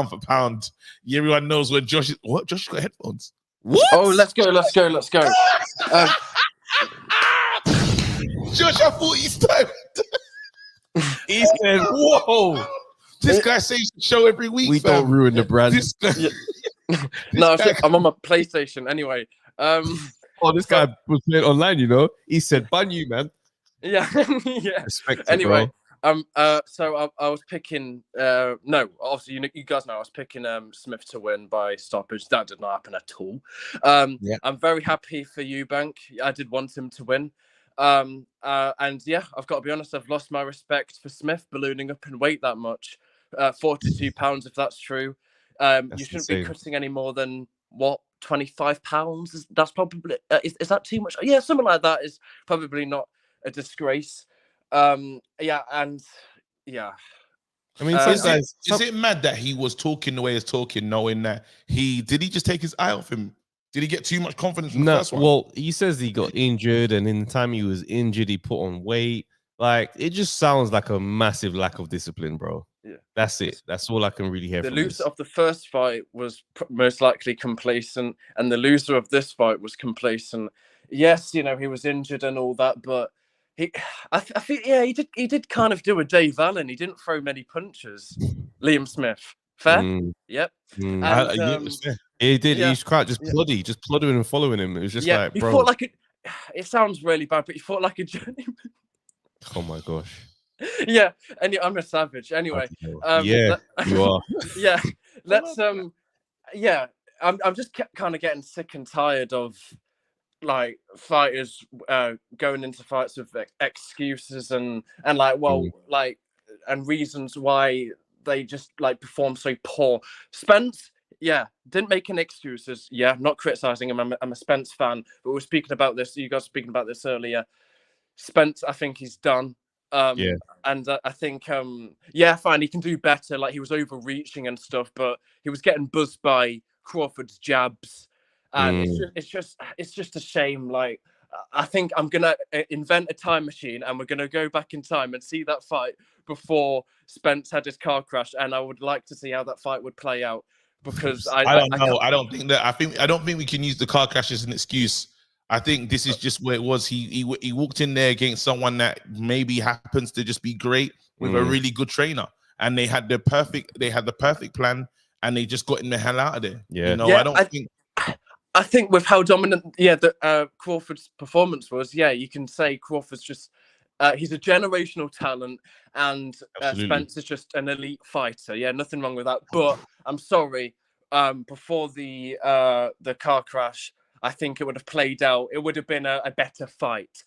S3: for pound. Everyone knows when Josh is. What? Josh got headphones.
S6: What? Oh, let's go.
S3: Josh, I thought he's time. He said, whoa. This guy says show every week.
S1: We don't ruin the brand.
S3: This guy,
S6: no, I'm on my PlayStation anyway.
S1: This guy was playing online, you know. He said, "Ban you, man."
S6: Yeah, yeah.
S1: Respect it,
S6: anyway,
S1: bro.
S6: So I was picking. No, obviously, you guys know I was picking Smith to win by stoppage. That did not happen at all. I'm very happy for Eubank. I did want him to win. And yeah, I've got to be honest. I've lost my respect for Smith ballooning up in weight that much. 42 pounds, if that's true. You shouldn't be cutting any more than 25 pounds. That's probably is that too much? Yeah, something like that is probably not a disgrace. I mean,
S3: is it mad that he was talking the way he's talking, knowing that did he just take his eye off him? Did he get too much confidence in the first one?
S1: Well, he says he got injured, and in the time he was injured, he put on weight. Like, it just sounds like a massive lack of discipline, bro. Yeah, that's it. That's all I can really hear.
S6: The loser of the first fight was most likely complacent, and the loser of this fight was complacent. Yes, he was injured and all that, but I feel he did kind of do a Dave Allen. He didn't throw many punches. Liam Smith, fair? Yep. And,
S1: he did. Yeah. He was quite just plodding and following him. It was just like, bro.
S6: He fought like it sounds really bad, but he fought like a journeyman.
S1: Oh my gosh.
S6: Yeah, and I'm a savage. Anyway,
S1: you are.
S6: Yeah, let's I'm just kind of getting sick and tired of like fighters going into fights with excuses and like and reasons why they just like perform so poor. Spence, didn't make any excuses. Yeah, not criticizing him. I'm a Spence fan, but we were speaking about this. You guys were speaking about this earlier. Spence, I think he's done. And I think, fine, he can do better. Like, he was overreaching and stuff, but he was getting buzzed by Crawford's jabs, and it's just a shame. Like, I think I'm gonna invent a time machine, and we're gonna go back in time and see that fight before Spence had his car crash, and I would like to see how that fight would play out, because I don't know.
S3: I don't think we can use the car crash as an excuse. I think this is just where it was. He walked in there against someone that maybe happens to just be great with a really good trainer, and they had the perfect plan, and they just got him the hell out of there.
S6: I think with how dominant, Crawford's performance was, you can say Crawford's just he's a generational talent, and Spence is just an elite fighter. Yeah, nothing wrong with that. But I'm sorry, before the car crash, I think it would have played out. It would have been a better fight.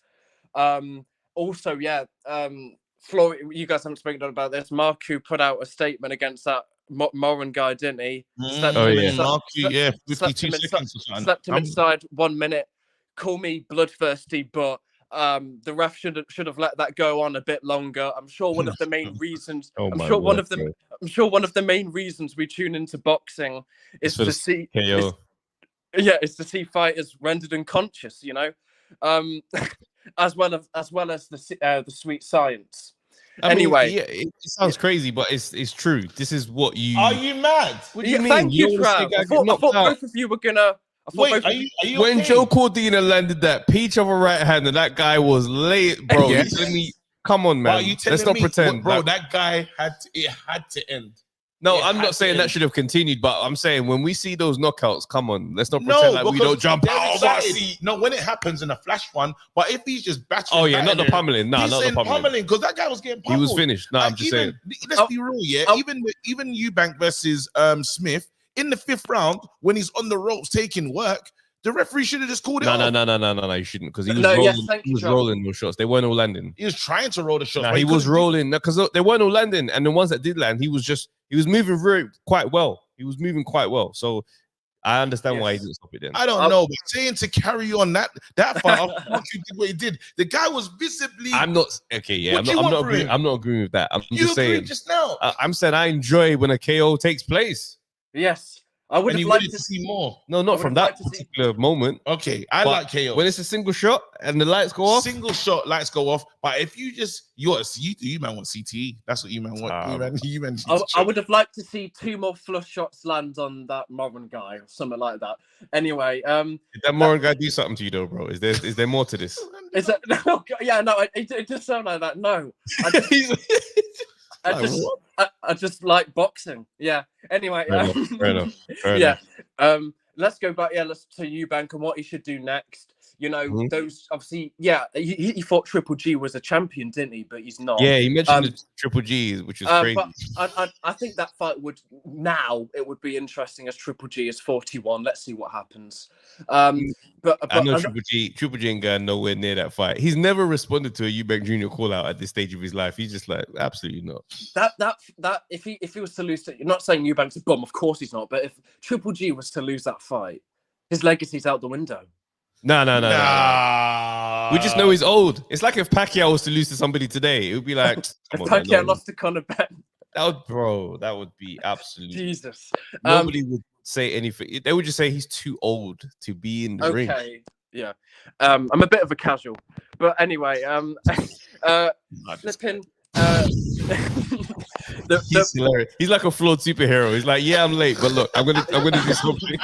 S6: Also, Floyd, you guys haven't spoken about this. Marku put out a statement against that Moran guy, didn't he? Slept him inside 1 minute. Call me bloodthirsty, but the ref should have let that go on a bit longer. I'm sure one of the main reasons. I'm sure one of the main reasons we tune into boxing is to see. It's to see fighters rendered unconscious, as well as the sweet science.
S1: It sounds crazy, but it's true. This is what you.
S3: Are you mad?
S6: What do you mean? Thank you, Trav. I thought both of you were gonna.
S3: Wait, are you
S1: when Joe Cordina landed that peach of a right hand, and that guy was late, bro. You're telling me, come on, man. Let's not pretend,
S3: bro. That guy had to end.
S1: No, I'm not saying that should have continued, but I'm saying when we see those knockouts, come on, let's not pretend like we don't jump out of our seat.
S3: No, when it happens in a flash one, but if he's just battering,
S1: not the pummeling, not the
S3: pummeling, because that guy was getting pummeled.
S1: He was finished. No, I'm just saying.
S3: Let's be real, even Eubank versus Smith in the 5th round when he's on the ropes taking work. The referee should have just called it off.
S1: No, you shouldn't, because he was rolling those shots. They weren't all landing.
S3: He was trying to roll the shots.
S1: He was rolling because they weren't all landing, and the ones that did land, he was moving through quite well. He was moving quite well. So I understand why he didn't stop it then.
S3: I don't know, but saying to carry on that fight after you did what he did, the guy was visibly.
S1: I'm not agreeing. I'm not agreeing with that. I'm just saying.
S3: Just now.
S1: I'm saying I enjoy when a KO takes place.
S6: Yes. I would have liked
S3: to see more.
S1: No, not from that particular moment.
S3: Okay, I like KO.
S1: When it's a single shot and the lights go off.
S3: Single shot, lights go off. But if you man want CTE. That's what you man want.
S6: I would have liked to see 2 more flush shots land on that Moran guy or something like that. Anyway,
S1: did that Moran guy do something to you though, bro? Is there more to this?
S6: Is that it just sounds like that. No. I just like boxing. Yeah. Anyway.
S1: Fair enough.
S6: Let's go back. Let's to Eubank and what he should do next. Those obviously. He thought Triple G was a champion, didn't he? But he's not.
S1: Yeah, he mentioned the Triple G, which is crazy.
S6: But I think that fight it would be interesting as Triple G is 41. Let's see what happens. But
S1: I know Triple G ain't going nowhere near that fight. He's never responded to a Eubank Jr. call out at this stage of his life. He's just like, absolutely not.
S6: That if he was to lose, you're not saying Eubank's a bum, of course he's not. But if Triple G was to lose that fight, his legacy's out the window.
S1: No. We just know he's old. It's like if Pacquiao was to lose to somebody today, it would be like
S6: if Pacquiao lost to Conor Benn.
S1: That would be absolutely
S6: Jesus.
S1: Nobody would say anything. They would just say he's too old to be in the ring.
S6: Okay, yeah. I'm a bit of a casual, but anyway, flipping.
S1: He's hilarious. He's like a flawed superhero. He's like, yeah, I'm late, but look, I'm gonna do something.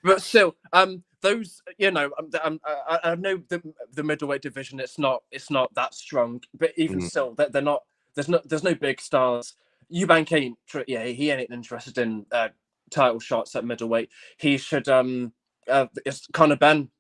S6: But still, those, I know the middleweight division. It's not that strong, but even still, they're not. There's no big stars. Eubank ain't. He ain't interested in title shots at middleweight. He should. It's Conor Benn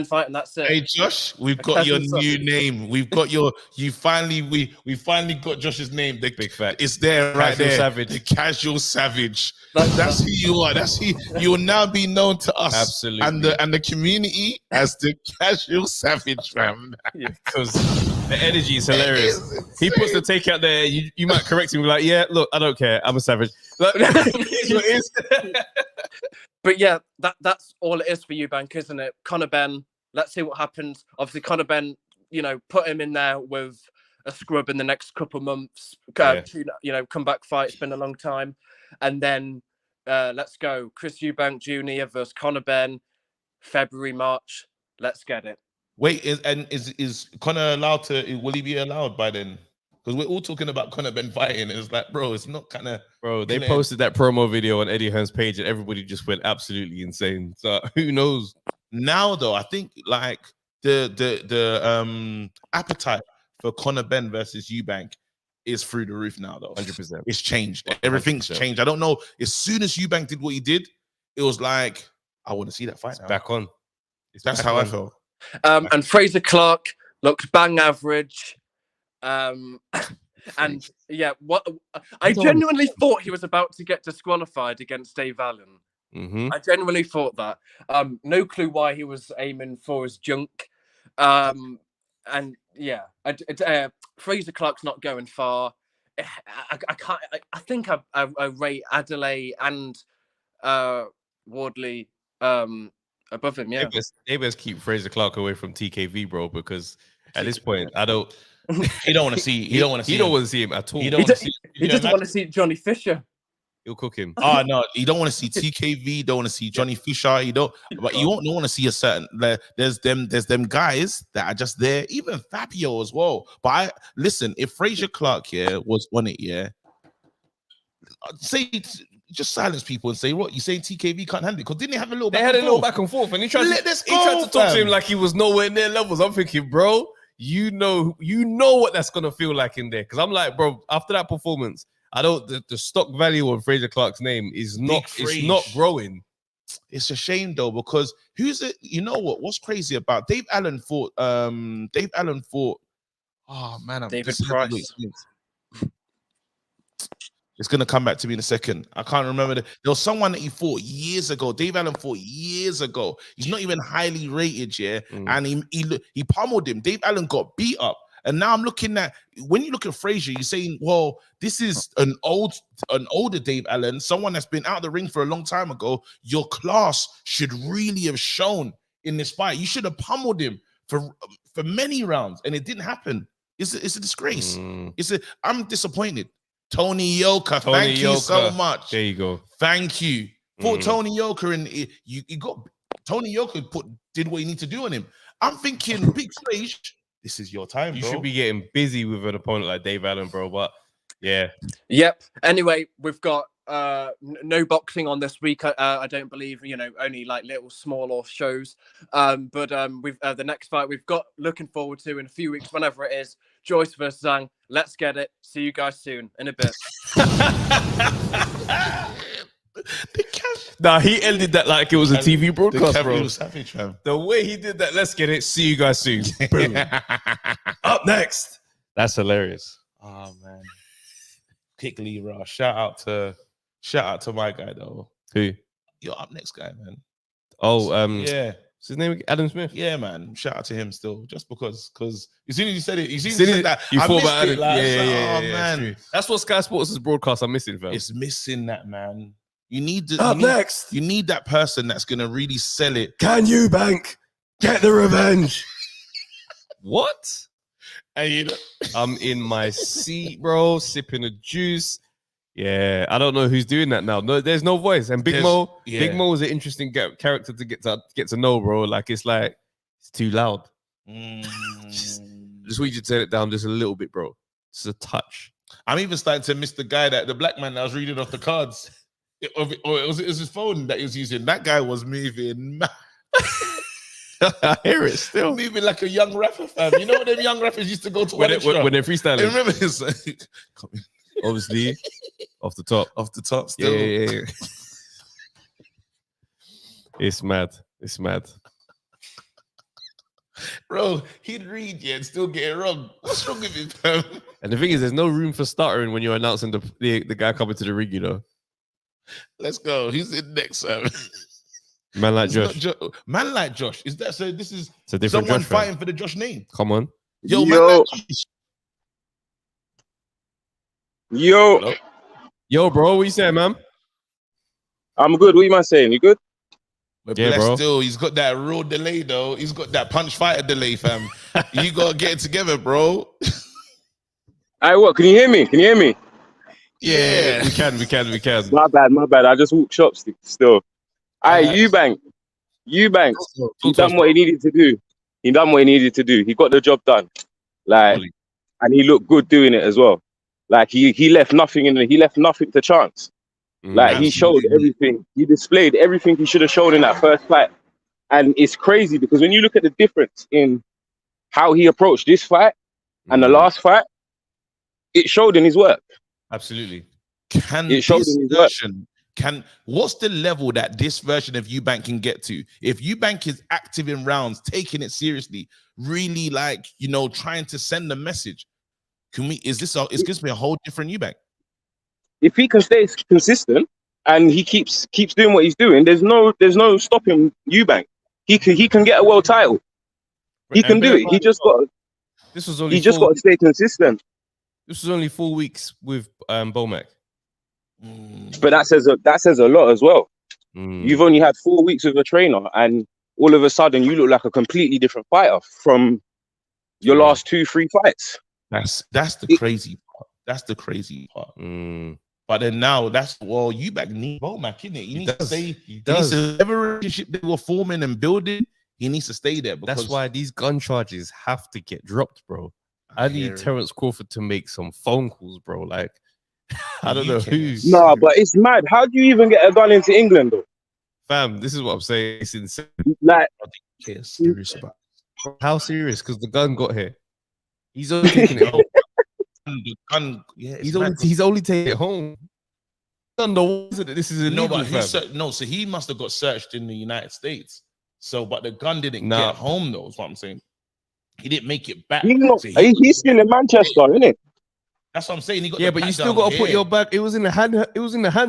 S6: fight, and that's it.
S3: Hey Josh, we've got your new name. We've got we finally got Josh's name. The big fat. It's there, right there. Savage. The casual savage. That's who you are. That's who you will now be known to us.
S1: Absolutely.
S3: And the community as the casual savage, fam.
S1: Because The energy is hilarious. He puts the take out there. You might correct him, like, yeah, look, I don't care. I'm a savage. Look, it is.
S6: But yeah, that's all it is for Eubank, isn't it? Conor Benn. Let's see what happens. Obviously, Conor Benn, put him in there with a scrub in the next couple of months. Comeback fight. It's been a long time. And then let's go. Chris Eubank Jr. versus Conor Benn, February, March. Let's get it.
S3: Wait, is Conor allowed to? Will he be allowed by then? Because we're all talking about Conor Benn fighting. It's like, bro, it's not kind of.
S1: Bro, they posted that promo video on Eddie Hearn's page, and everybody just went absolutely insane. So who knows?
S3: Now, though, I think like the appetite for Conor Benn versus Eubank is through the roof now, though.
S1: 100%.
S3: It's changed. Everything's 100%. Changed. I don't know. As soon as Eubank did what he did, it was like, I want to see that fight now.
S1: Back on.
S3: That's how I felt.
S6: And Fraser Clark looks bang average. And yeah, I genuinely thought he was about to get disqualified against Dave Allen.
S1: Mm-hmm.
S6: I genuinely thought that. No clue why he was aiming for his junk. And yeah, Fraser Clark's not going far. I can't. I think I rate Adelaide and Wardley above him. Yeah,
S1: they best keep Fraser Clark away from TKV, bro, because at this point, I don't.
S3: He don't want to see. He don't want to see.
S1: He don't want to see him at all.
S6: He doesn't want to see Johnny Fisher.
S1: He'll cook him.
S3: Oh no, you don't want to see TKV. Don't want to see Johnny Fisher. You don't. But you don't want to see a certain. There's them guys that are just there. Even Fabio as well. But listen, if Fraser Clark was on it, say. Just silence people and say, what, you saying TKV can't handle it? Because didn't they have a little back and forth? They had a little
S1: back and forth, and he tried to talk to him like he was nowhere near levels. I'm thinking, bro, you know what that's going to feel like in there. Because I'm like, bro, after that performance, the stock value of Fraser Clark's name is not growing.
S3: It's a shame, though, because you know what's crazy about Dave Allen fought, oh, man.
S6: David Price.
S3: It's going to come back to me in a second. I can't remember. There was someone that he fought years ago. Dave Allen fought years ago. He's not even highly rated, and he pummeled him. Dave Allen got beat up. And now I'm looking at, when you look at Fraser, you're saying, well, this is an older Dave Allen, someone that's been out of the ring for a long time ago. Your class should really have shown in this fight. You should have pummeled him for many rounds, and it didn't happen. It's a disgrace. I'm disappointed. Tony Yoka, thank you so much.
S1: There you go.
S3: Thank you. Fought Tony Yoka, and you got Tony Yoka did what you need to do on him. I'm thinking, Big Fraser, this is your time, bro.
S1: You should be getting busy with an opponent like Dave Allen, bro. But yeah.
S6: Yep. Anyway, we've got no boxing on this week. I don't believe, only like little smaller shows. But we've the next fight we've got looking forward to in a few weeks, whenever it is. Joyce versus Zhang. Let's get it. See you guys soon in a bit.
S1: Nah, he ended that like it was a TV broadcast, bro.
S3: Savage, man.
S1: The way he did that, let's get it. See you guys soon. Boom. Up next. That's hilarious.
S3: Oh man. Quickly, bro. Shout out to my guy though.
S1: Who?
S3: Your up next guy, man.
S1: Oh,
S3: yeah.
S1: What's his name? Adam Smith.
S3: Yeah, man. Shout out to him still, just because as soon as you said it, you said that.
S1: You thought about it.
S3: Yeah, man.
S1: That's what Sky Sports' broadcast are missing, fam.
S3: It's missing that, man. You need
S1: next.
S3: You need that person that's gonna really sell it.
S1: Can Eubank get the revenge? What?
S3: And
S1: I'm in my seat, bro, sipping a juice. Yeah, I don't know who's doing that now. No, there's no voice. And Big Mo is an interesting character to get to know, bro. Like it's too loud. Just want you to turn it down just a little bit, bro. Just a touch.
S3: I'm even starting to miss the black man that was reading off the cards. Or it was his phone that he was using. That guy was moving.
S1: I hear it still.
S3: Moving like a young rapper, fam. You know when them young rappers used to go to
S1: when they're freestyling.
S3: I remember this.
S1: Obviously, off the top still. Yeah. It's mad.
S3: Bro, he'd read and still get it wrong. What's wrong with him, fam?
S1: And the thing is, there's no room for stuttering when you're announcing the guy coming to the ring,
S3: Let's go. Who's in next, fam?
S1: Man like Josh.
S3: Man like Josh. Is that so? This is
S1: it's a different
S3: someone
S1: Josh,
S3: fighting for the Josh name.
S1: Come on.
S3: Yo,
S7: Yo.
S3: Hello?
S1: Yo, bro, what you saying, man?
S7: I'm good. What you man saying? You good?
S3: We're
S1: Yeah,
S3: blessed
S1: bro.
S3: still. He's got that real delay, though. He's got that punch fighter delay, fam. You gotta get it together, bro.
S7: Hey, what? Can you hear me? Can you hear me?
S1: Yeah, we can.
S7: My bad. I just walked shops still. Hey, Eubank. He done what he needed to do. He got the job done. Like, and he looked good doing it as well. Like he left nothing to chance. Like he showed everything. He displayed everything he should have shown in that first fight. And it's crazy because when you look at the difference in how he approached this fight and the last fight, it showed in his work.
S3: Absolutely. What's the level that this version of Eubank can get to? If Eubank is active in rounds, taking it seriously, really trying to send a message, it's going to be a whole different Eubank.
S7: If he can stay consistent and he keeps doing what he's doing, there's no stopping Eubank. He can get a world title. He can do it. He just got to stay consistent.
S1: This was only 4 weeks with Bomac.
S7: But that says a lot as well. You've only had 4 weeks with a trainer, and all of a sudden you look like a completely different fighter from your last 2-3 fights.
S3: That's the crazy part. That's the crazy part. But then now Eubank need Bomac, isn't it? He needs to stay. He needs to every relationship they were forming and building. He needs to stay there.
S1: That's why these gun charges have to get dropped, bro. I need Terence Crawford to make some phone calls, bro. Like, I don't know who.
S7: No, but it's mad. How do you even get a gun into England, though?
S1: Fam, this is what I'm saying. It's insane.
S7: Like,
S3: serious about
S1: it. How serious? Because the gun got here. He's only taking it home.
S3: The gun,
S1: he's only taking it home. This is illegal.
S3: So he must have got searched in the United States. But the gun didn't get home, though. Is what I'm saying. He didn't make it back.
S7: He's still in Manchester, isn't it?
S3: That's what I'm saying.
S1: But you still got to put your bag. It was in the hand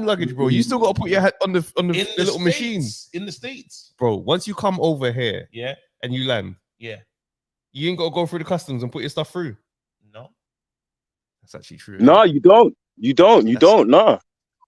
S1: luggage, bro. You still got to put your hand on the little machine
S3: in the States,
S1: bro. Once you come over here, and you land, you ain't got to go through the customs and put your stuff through.
S3: No,
S1: that's actually true.
S7: No, you don't. You don't. No.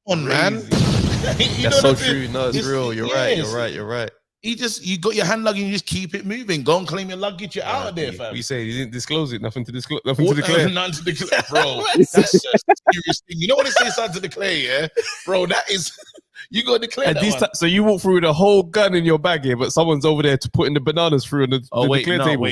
S3: Come on, man.
S1: That's so true. No, it's real. You're right.
S3: You got your hand luggage, you just keep it moving. Go and claim your luggage. You're out of there, fam.
S1: You say you didn't disclose it. Nothing to declare. Nothing to declare.
S3: None to declare, bro. That's a serious thing. You know what they say, something to declare, yeah, bro. That is you got to declare that.
S1: So you walk through the whole gun in your bag here, but someone's over there to putting the bananas through on the declare table.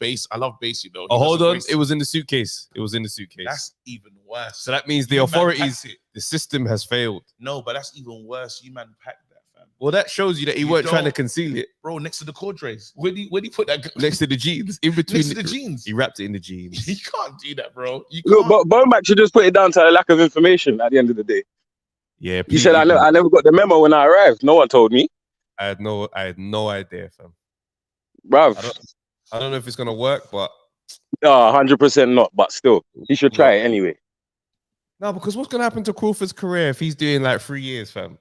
S3: Base. I love Base, though.
S1: Hold on. It was in the suitcase.
S3: That's even worse.
S1: So that means the authorities, the system has failed.
S3: No, but that's even worse. You man packed that, fam.
S1: Well, that shows you that he weren't trying to conceal it,
S3: bro. Next to the cordrays, where do you put that?
S1: Next to the jeans, in between
S3: next to the jeans.
S1: He wrapped it in the jeans.
S3: You can't do that, bro.
S7: Look, but Bomac should just put it down to a lack of information at the end of the day.
S1: Yeah,
S7: you said I never got the memo when I arrived. No one told me.
S1: I had no idea, fam.
S7: Bruv.
S1: I don't know if it's gonna work, but
S7: 100% not. But still, he should try it anyway.
S1: No, because what's gonna happen to Crawford's career if he's doing like 3 years, fam?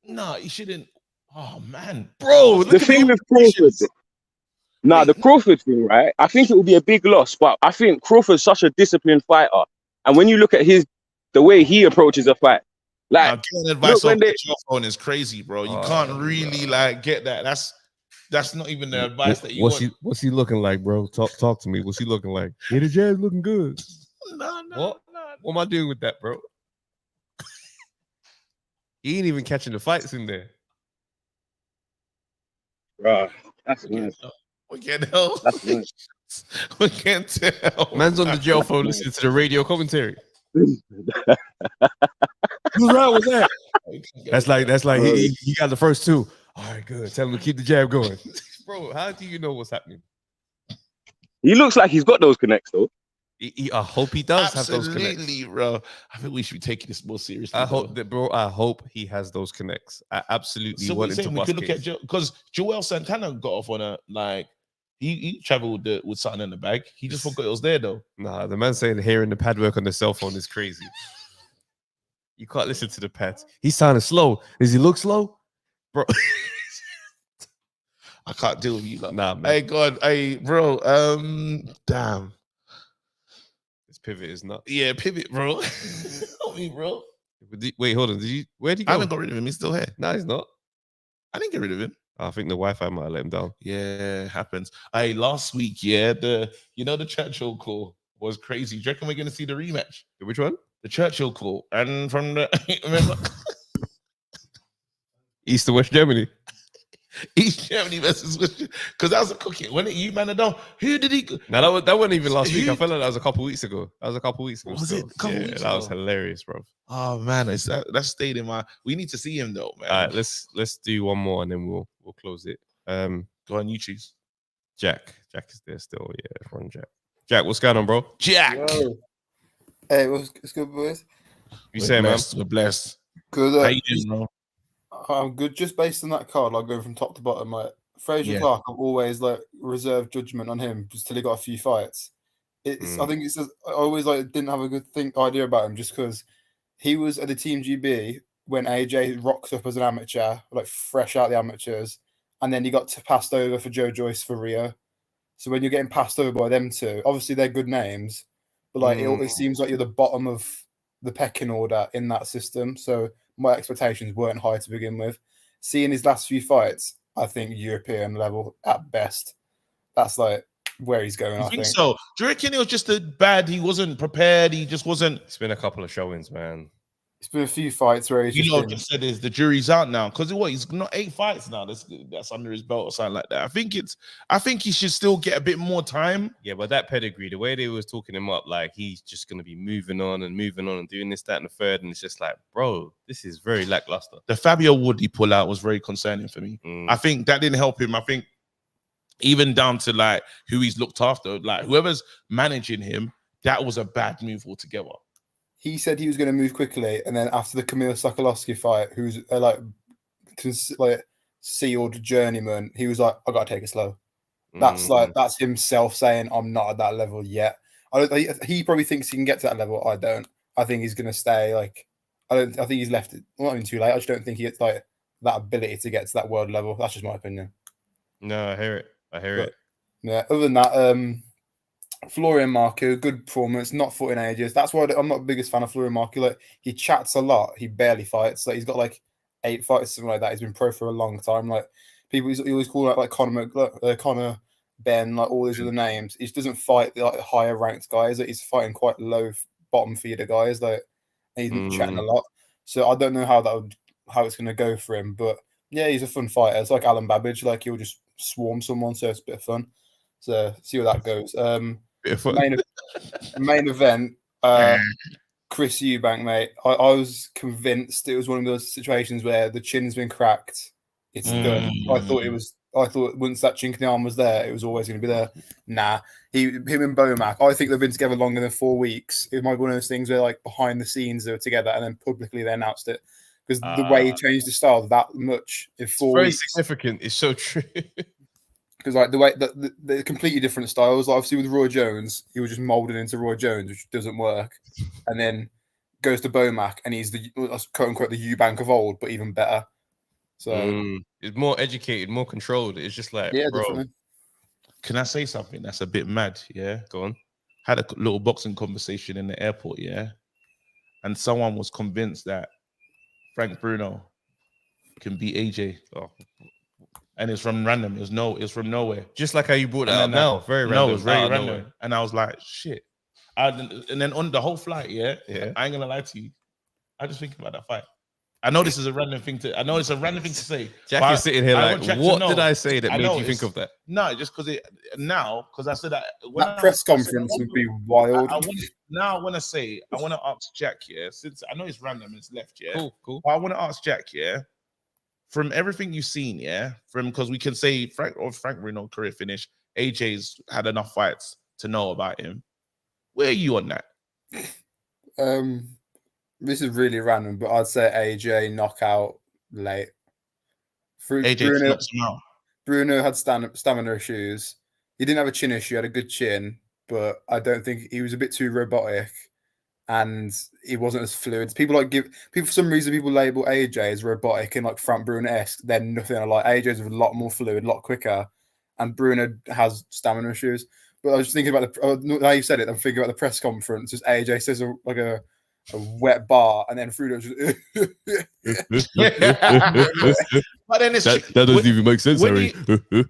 S3: No, he shouldn't. Oh man,
S7: bro. The thing with Crawford. The Crawford thing, right? I think it will be a big loss, but I think Crawford's such a disciplined fighter, and when you look at the way he approaches a fight, like
S3: getting advice on your phone is crazy, bro. You can't really get that. That's not even the advice that you want.
S1: What's he looking like, bro? Talk to me. What's he looking like? Yeah, the jab's looking good.
S3: No.
S1: What am I doing with that, bro? He ain't even catching the fights in there.
S7: Bro, that's nice.
S3: We can't help.
S7: That's nice.
S3: We can't tell.
S1: Man's on the jail phone listening to the radio commentary. Who's wrong with that? That's like he got the first two. All right, good. Tell him to keep the jab going. Bro, how do you know what's happening?
S7: He looks like he's got those connects, though.
S1: I hope he does have those connects.
S3: Absolutely, bro. I think we should be taking this more seriously.
S1: I hope he has those connects. I absolutely want him to bust
S3: look at because Joel Santana got off on he traveled with something in the bag. He just forgot it was there, though.
S1: Nah, the man saying hearing the pad work on the cell phone is crazy. You can't listen to the pads. He's sounding slow. Does he look slow? Bro.
S3: I can't deal with you. Like.
S1: Nah, man.
S3: Hey, God. Hey, bro. Damn.
S1: This pivot is nuts.
S3: Yeah, pivot, bro. Help me, bro.
S1: Wait, hold on. Where'd he go?
S3: I haven't got rid of him. He's still here.
S1: No, he's not.
S3: I didn't get rid of him.
S1: I think the Wi-Fi might have let him down.
S3: Yeah, happens. Hey, last week, the Churchill call was crazy. Do you reckon we're gonna see the rematch?
S1: Which one?
S3: The Churchill call. And from the remember
S1: East to West Germany.
S3: East Germany versus West, because that was a cookie. When it you man down, who did he?
S1: No, that wasn't even last week. I felt like that was a couple weeks ago. Was it? A couple weeks ago? Was hilarious, bro.
S3: Oh man, that stayed in my. We need to see him though, man.
S1: All right, let's do one more and then we'll close it.
S3: Go on, you choose.
S1: Jack is there still. Yeah, run Jack. Jack, what's going on, bro?
S3: Jack.
S8: Yo. Hey, what's good, boys?
S1: You say, man?
S3: We're blessed.
S8: Good.
S3: How you doing, bro?
S8: I'm good. Just based on that card, like going from top to bottom, like Fraser Clark, I've always like reserved judgment on him just till he got a few fights. I think it's just, I always like didn't have a good idea about him just because he was at the Team GB when AJ rocked up as an amateur, like fresh out the amateurs, and then he got passed over for Joe Joyce for Rio. So when you're getting passed over by them two, obviously they're good names, but like it seems like you're the bottom of the pecking order in that system. So my expectations weren't high to begin with. Seeing his last few fights, I think European level at best. That's like where he's going. I think
S3: so. Do you reckon it was just bad? He wasn't prepared. He just wasn't.
S1: It's been a couple of showings, man.
S8: It's been a few fights where he's
S3: just said is the jury's out now because he's not 8 fights now. That's under his belt or something like that. I think he should still get a bit more time.
S1: Yeah, but that pedigree, the way they was talking him up, like he's just gonna be moving on and doing this, that, and the third, and it's just like, bro, this is very lackluster.
S3: The Fabio Woodley pullout was very concerning for me. I think that didn't help him. I think even down to like who he's looked after, like whoever's managing him, that was a bad move altogether.
S8: He said he was going to move quickly, and then after the Kamil Sokolowski fight, who's like sealed journeyman, he was like, "I got to take it slow." That's himself saying, "I'm not at that level yet." He probably thinks he can get to that level. I don't. I think he's going to stay. Like, I think he's left it. Not even too late. I just don't think he gets like that ability to get to that world level. That's just my opinion.
S1: No, I hear it.
S8: Yeah. Other than that, Florian Marku, good performance, not fought in ages. That's why I'm not the biggest fan of Florian Marku. Like, he chats a lot, he barely fights. Like, he's got like 8 fights, something like that. He's been pro for a long time. Like, people he always call like Connor Ben, like all these other names. He just doesn't fight the like higher ranked guys. Like, he's fighting quite low bottom feeder guys. Like, and he's been chatting a lot. So I don't know how it's gonna go for him. But yeah, he's a fun fighter. It's like Alan Babbage. Like, he'll just swarm someone, so it's a bit of fun. So see where that goes. Main event, Chris Eubank, mate. I was convinced it was one of those situations where the chin's been cracked. It's done. I thought once that chink in the arm was there, it was always going to be there. Nah, him and Bomac. I think they've been together longer than 4 weeks. It might be one of those things where, like, behind the scenes they were together and then publicly they announced it because the way he changed the style that much in 4 weeks.
S1: Very significant. It's so true.
S8: Because like the way that the completely different styles. Like, obviously with Roy Jones, he was just molded into Roy Jones, which doesn't work. And then goes to Bomac, and he's the quote unquote the Eubank of old, but even better. So
S1: it's more educated, more controlled. It's just like,
S8: yeah,
S1: bro.
S8: definitely.
S3: Can I say something that's a bit mad? Yeah,
S1: go on.
S3: Had a little boxing conversation in the airport. Yeah, and someone was convinced that Frank Bruno can beat AJ. Oh. And it's from random. It's from nowhere.
S1: Just like how you brought that up now. Very random.
S3: No, it was very random. And I was like, shit. And then on the whole flight, yeah, I ain't gonna lie to you. I just think about that fight. I know this is a random thing to say.
S1: Jack is sitting here like, what did I say that made you think of that?
S3: No, just because I said that
S8: that press conference would be wild.
S3: I want to ask Jack, yeah, since I know it's random, it's left, yeah.
S1: Cool.
S3: But I want to ask Jack, yeah. From everything you've seen, yeah, because we can say Frank Bruno career finish, AJ's had enough fights to know about him. Where are you on that?
S8: This is really random, but I'd say AJ knockout late. Bruno had stamina issues. He didn't have a chin issue, he had a good chin, but I don't think he was a bit too robotic. and he wasn't as fluid. People for some reason people label AJ as robotic and like Frank Bruno-esque. They're nothing like AJ's a lot more fluid, a lot quicker, and Bruno has stamina issues. But I was just thinking about now you said it. I'm thinking about the press conference. Just AJ says a wet bar, and then Frudo just.
S3: But then
S1: that doesn't even make sense, Harry.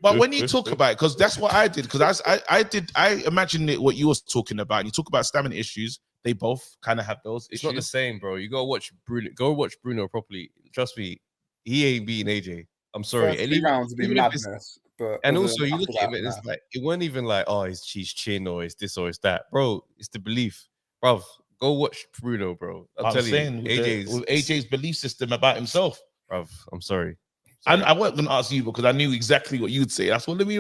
S3: But when you talk about it, because that's what I did, because I imagine what you was talking about. And you talk about stamina issues. They both kind of have those issues.
S1: It's not the same, bro. You gotta watch Bruno. Go watch Bruno properly. Trust me, he ain't beating AJ. I'm sorry.
S8: First 3 rounds would be madness. But
S1: and also, you look at him, and it's like it weren't even like, oh, it's chin or it's this or it's that, bro. It's the belief, bro. Go watch Bruno, bro. I'm telling you,
S3: AJ's belief system about himself,
S1: bro. I'm sorry.
S3: I wasn't gonna ask you because I knew exactly what you'd say. That's what let me.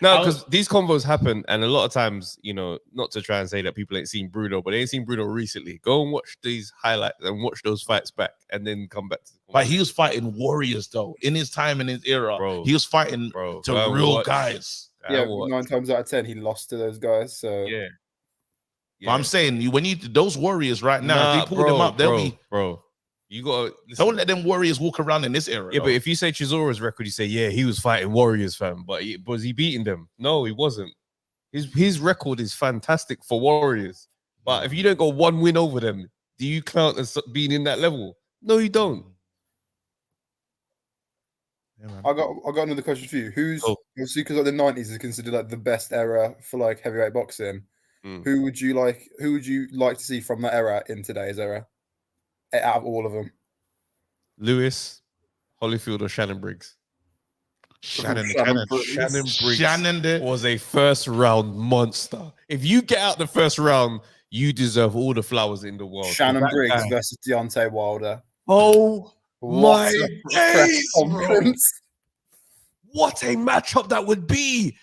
S3: No,
S1: because these combos happen, and a lot of times, you know, not to try and say that people ain't seen Bruno, but they ain't seen Bruno recently. Go and watch these highlights and watch those fights back, and then come back to.
S3: But he was fighting warriors though in his time in his era. Bro, he was fighting to real guys.
S8: Yeah, 9 times out of 10 he lost to those guys. So
S3: yeah. But I'm saying when you those warriors right now, if they pull them up, they'll be
S1: bro. You gotta
S3: don't let them warriors walk around in this era.
S1: Yeah, but if you say Chisora's record, you say, yeah, he was fighting warriors, fam. But was he beating them? No, he wasn't. His record is fantastic for warriors. But if you don't go 1 win over them, do you count as being in that level? No, you don't.
S8: Yeah, I got another question for you. Who's obviously because like the 90s is considered like the best era for like heavyweight boxing. Who would you like to see from that era in today's era? Out of all of them,
S1: Lewis, Holyfield, or Shannon Briggs?
S3: Shannon
S1: Briggs was a first round monster. If you get out the first round, you deserve all the flowers in the world.
S8: Shannon Briggs versus Deontay Wilder.
S1: Oh my days, what a matchup that would be.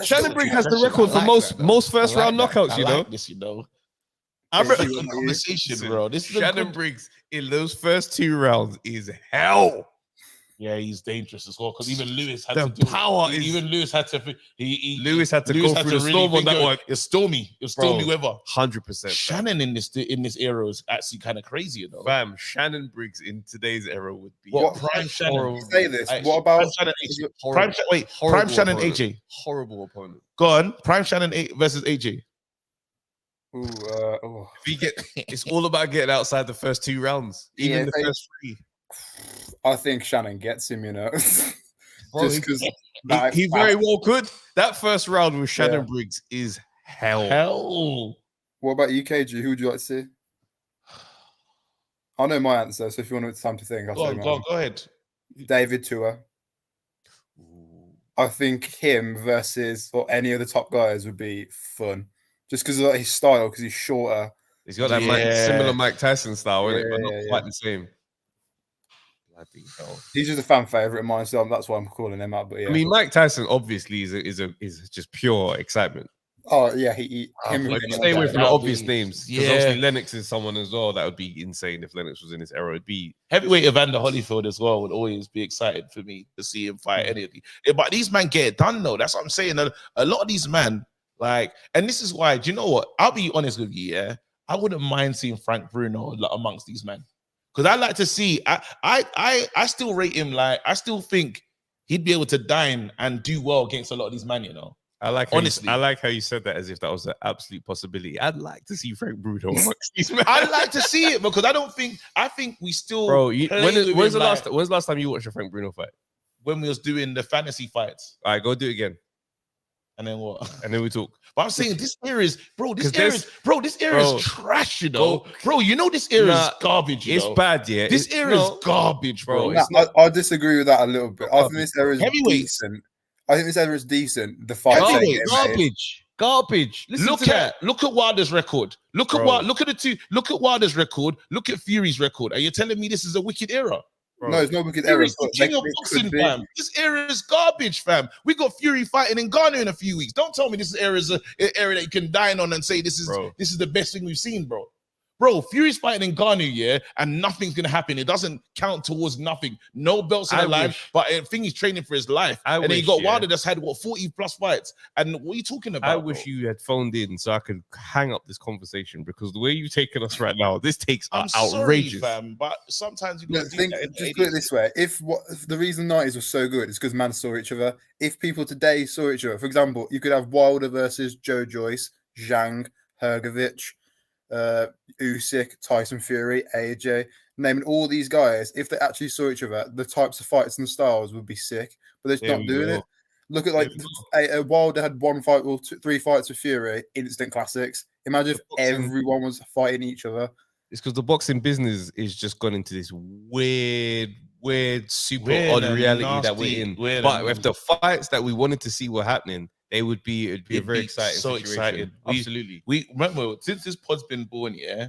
S1: Shannon Briggs has the record for most first round knockouts, you know.
S3: This, you know. I remember the conversation, bro. This is
S1: Shannon Briggs in those first 2 rounds is hell.
S3: Yeah, he's dangerous as well because even Lewis had
S1: the
S3: to do
S1: power.
S3: Even Lewis had to.
S1: Lewis had to go through the storm on that one.
S3: It's stormy. It's stormy weather.
S1: 100%.
S3: Shannon in this era is actually kind of crazy, you know.
S1: Fam, Shannon Briggs in today's era would be
S3: prime Shannon.
S8: Say this. What about
S3: prime Shannon AJ?
S1: Horrible opponent.
S3: Go on, prime Shannon versus AJ.
S1: It's all about getting outside the first 2 rounds, even the first 3.
S8: I think Shannon gets him, you know. Just because
S1: he very well could. That first round with Shannon Briggs is hell.
S8: What about you, KG? Who would you like to see? I know my answer, so if you want time to think, I'll say mine.
S3: Go ahead.
S8: David Tua. I think him versus or any of the top guys would be fun. Just because of his style, because he's shorter.
S1: He's got that similar Mike Tyson style, isn't it? But not quite the same.
S8: He's just a fan favorite of mine, so that's why I'm calling him out. But yeah,
S1: I mean, Mike Tyson obviously is just pure excitement.
S8: Oh yeah,
S1: stay away from the obvious names. Because obviously Lennox is someone as well that would be insane if Lennox was in this era. It'd be
S3: heavyweight Evander Holyfield as well would always be excited for me to see him fight any of these. But these men get it done though. That's what I'm saying. A lot of these men, like, and this is why. Do you know what? I'll be honest with you. Yeah, I wouldn't mind seeing Frank Bruno amongst these men. Because I like to see, I still rate him, like, I still think he'd be able to dine and do well against a lot of these men, you know.
S1: I like how you said that as if that was an absolute possibility. I'd like to see Frank Bruno amongst these men.
S3: I'd like to see it because I think we still.
S1: Bro, when's the last time you watched a Frank Bruno fight?
S3: When we was doing the fantasy fights.
S1: All right, go do it again.
S3: And then what?
S1: And then we talk.
S3: But I'm saying this era is trash, you know. Bro, you know this era is garbage.
S1: It's bad, yeah.
S3: This era is garbage, bro.
S8: I disagree with that a little bit. I think this era is decent. I think this era is decent. The fight,
S1: garbage.
S3: Look at Wilder's record. Look at Wilder's record. Look at Fury's record. Are you telling me this is a wicked era?
S8: Bro. No, it's not wicked era.
S3: King of boxing, fam. This era is garbage, fam. We got Fury fighting in Ghana in a few weeks. Don't tell me this era is an era that you can dine on and say this is the best thing we've seen, bro. Bro, Fury's fighting in Ngannou, yeah, and nothing's gonna happen. It doesn't count towards nothing. No belts in the line, but I think he's training for his life. And then you got Wilder that's had what 40 plus fights. And what are you talking about?
S1: I wish you had phoned in so I could hang up this conversation, because the way you've taken us right now, this takes outrageous.
S3: Sorry, fam, but sometimes you gotta
S8: just put it this way: if the reason the 90s was so good is because man saw each other. If people today saw each other, for example, you could have Wilder versus Joe Joyce, Zhang, Hrgovic, Usyk, Tyson Fury, AJ, naming all these guys. If they actually saw each other, the types of fights and styles would be sick. But they're just not doing it. Look at like Wilder had 1 fight or 3 fights with Fury, instant classics. Imagine if everyone was fighting each other.
S1: It's because the boxing business is just gone into this weird, super odd reality that we're in. But if the fights that we wanted to see were happening, it'd be a very exciting situation.
S3: Excited.
S1: Absolutely.
S3: We remember since this pod's been born, yeah.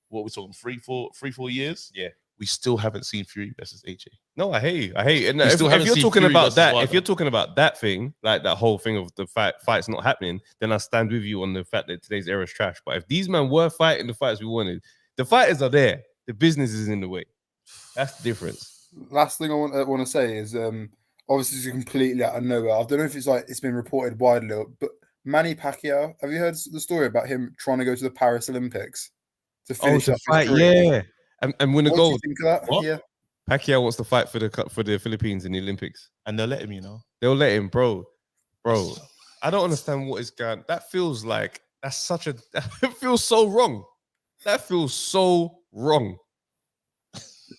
S3: What we're talking 3-4 years,
S1: yeah.
S3: We still haven't seen Fury versus AJ.
S1: No, I hate. And if you're talking about that, if you're talking about that thing, like that whole thing of the fights not happening, then I stand with you on the fact that today's era is trash. But if these men were fighting the fights we wanted, the fighters are there. The business is in the way. That's the difference.
S8: Last thing I want to say is, obviously it's completely out of nowhere. I don't know if it's been reported widely, but Manny Pacquiao. Have you heard the story about him trying to go to the Paris Olympics to finish
S1: to fight? Yeah. And win a gold.
S8: What do you think of that?
S3: What?
S8: Yeah.
S1: Pacquiao wants to fight for the Philippines in the Olympics,
S3: and they'll let him. You know,
S1: they'll let him, bro. I don't understand what is going. That feels like it feels so wrong. That feels so wrong.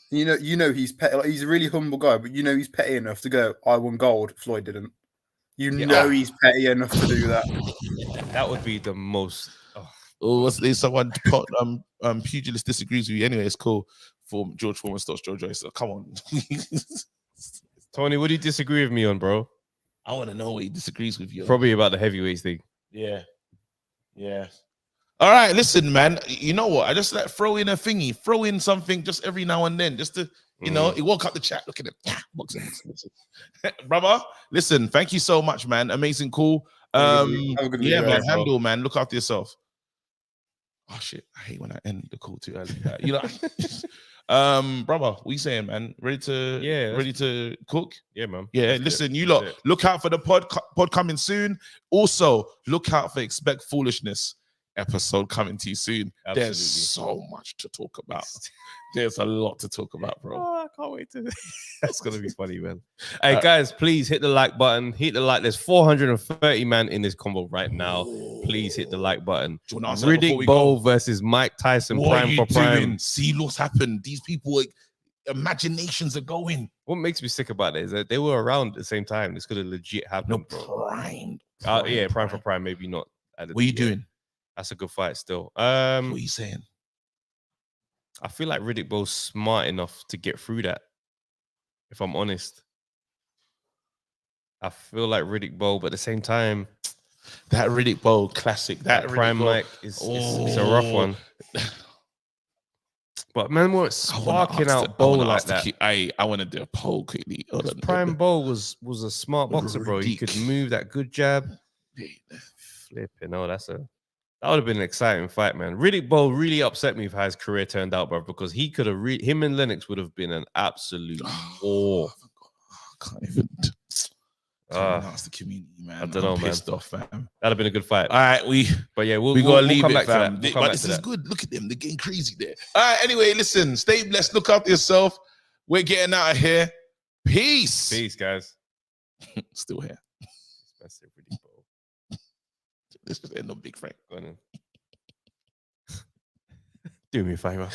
S8: You know he's petty. Like, he's a really humble guy, but he's petty enough to go, I won gold. Floyd didn't. Know he's petty enough to do that.
S1: That would be the most.
S3: What's this? Someone pugilist disagrees with you. Anyway, it's cool. For George Foreman starts Joe Joyce. So come on.
S1: Tony, what do you disagree with me on, bro?
S3: I want to know what he disagrees with you.
S1: Probably about the heavyweights thing.
S3: Yeah. All right, listen, man. You know what? I just like throw in a thingy, throw in something just every now and then, just to, he woke up the chat. Look at him. Boxing. Brother, listen, thank you so much, man. Amazing call. Yeah, man. Handle, man. Look after yourself. Oh shit, I hate when I end the call too early. Brother, what you saying, man? Ready to cook?
S1: Yeah, man.
S3: Yeah, listen, you lot, look out for the pod coming soon. Also, look out for Expect Foolishness episode coming to you soon. Absolutely. There's so much to talk about. There's a lot to talk about, bro.
S1: I can't wait to. That's gonna be funny, man. Hey guys, please hit the like button. Hit the like. There's 430 man in this combo right now. Please hit the like button. Riddick Bowe versus Mike Tyson.
S3: What
S1: prime for prime.
S3: Doing? See what's happened. These people, imaginations are going.
S1: What makes me sick about it is that they were around at the same time. This could have legit happened.
S3: No, prime.
S1: Prime for prime. Maybe not.
S3: What are you doing?
S1: That's a good fight still.
S3: What are you saying?
S1: I feel like Riddick Bowe's smart enough to get through that. If I'm honest, I feel like Riddick Bowe, but at the same time,
S3: that Riddick Bowe classic, that
S1: prime Mike is it's a rough one. But man, we're sparking out Bowe like that.
S3: I want to do a poll quickly.
S1: Prime Bowe was a smart boxer, bro. He could move that good jab. Flipping, that would have been an exciting fight, man. Riddick Bowe really upset me for how his career turned out, bro, because he could have him and Lennox would have been an absolute war.
S3: I can't even ask the community, man.
S1: I don't know, man.
S3: Pissed off, fam.
S1: That'd have been a good fight.
S3: All right, we gotta leave
S1: come
S3: it,
S1: back
S3: fam.
S1: to that.
S3: But this is good. Look at them; they're getting crazy there. All right. Anyway, listen. Stay blessed. Look after yourself. We're getting out of here. Peace,
S1: guys.
S3: Still here.
S1: Expensive Riddick Bowe.
S3: This was end up Big Frank.
S1: Go on in. Do me a favor.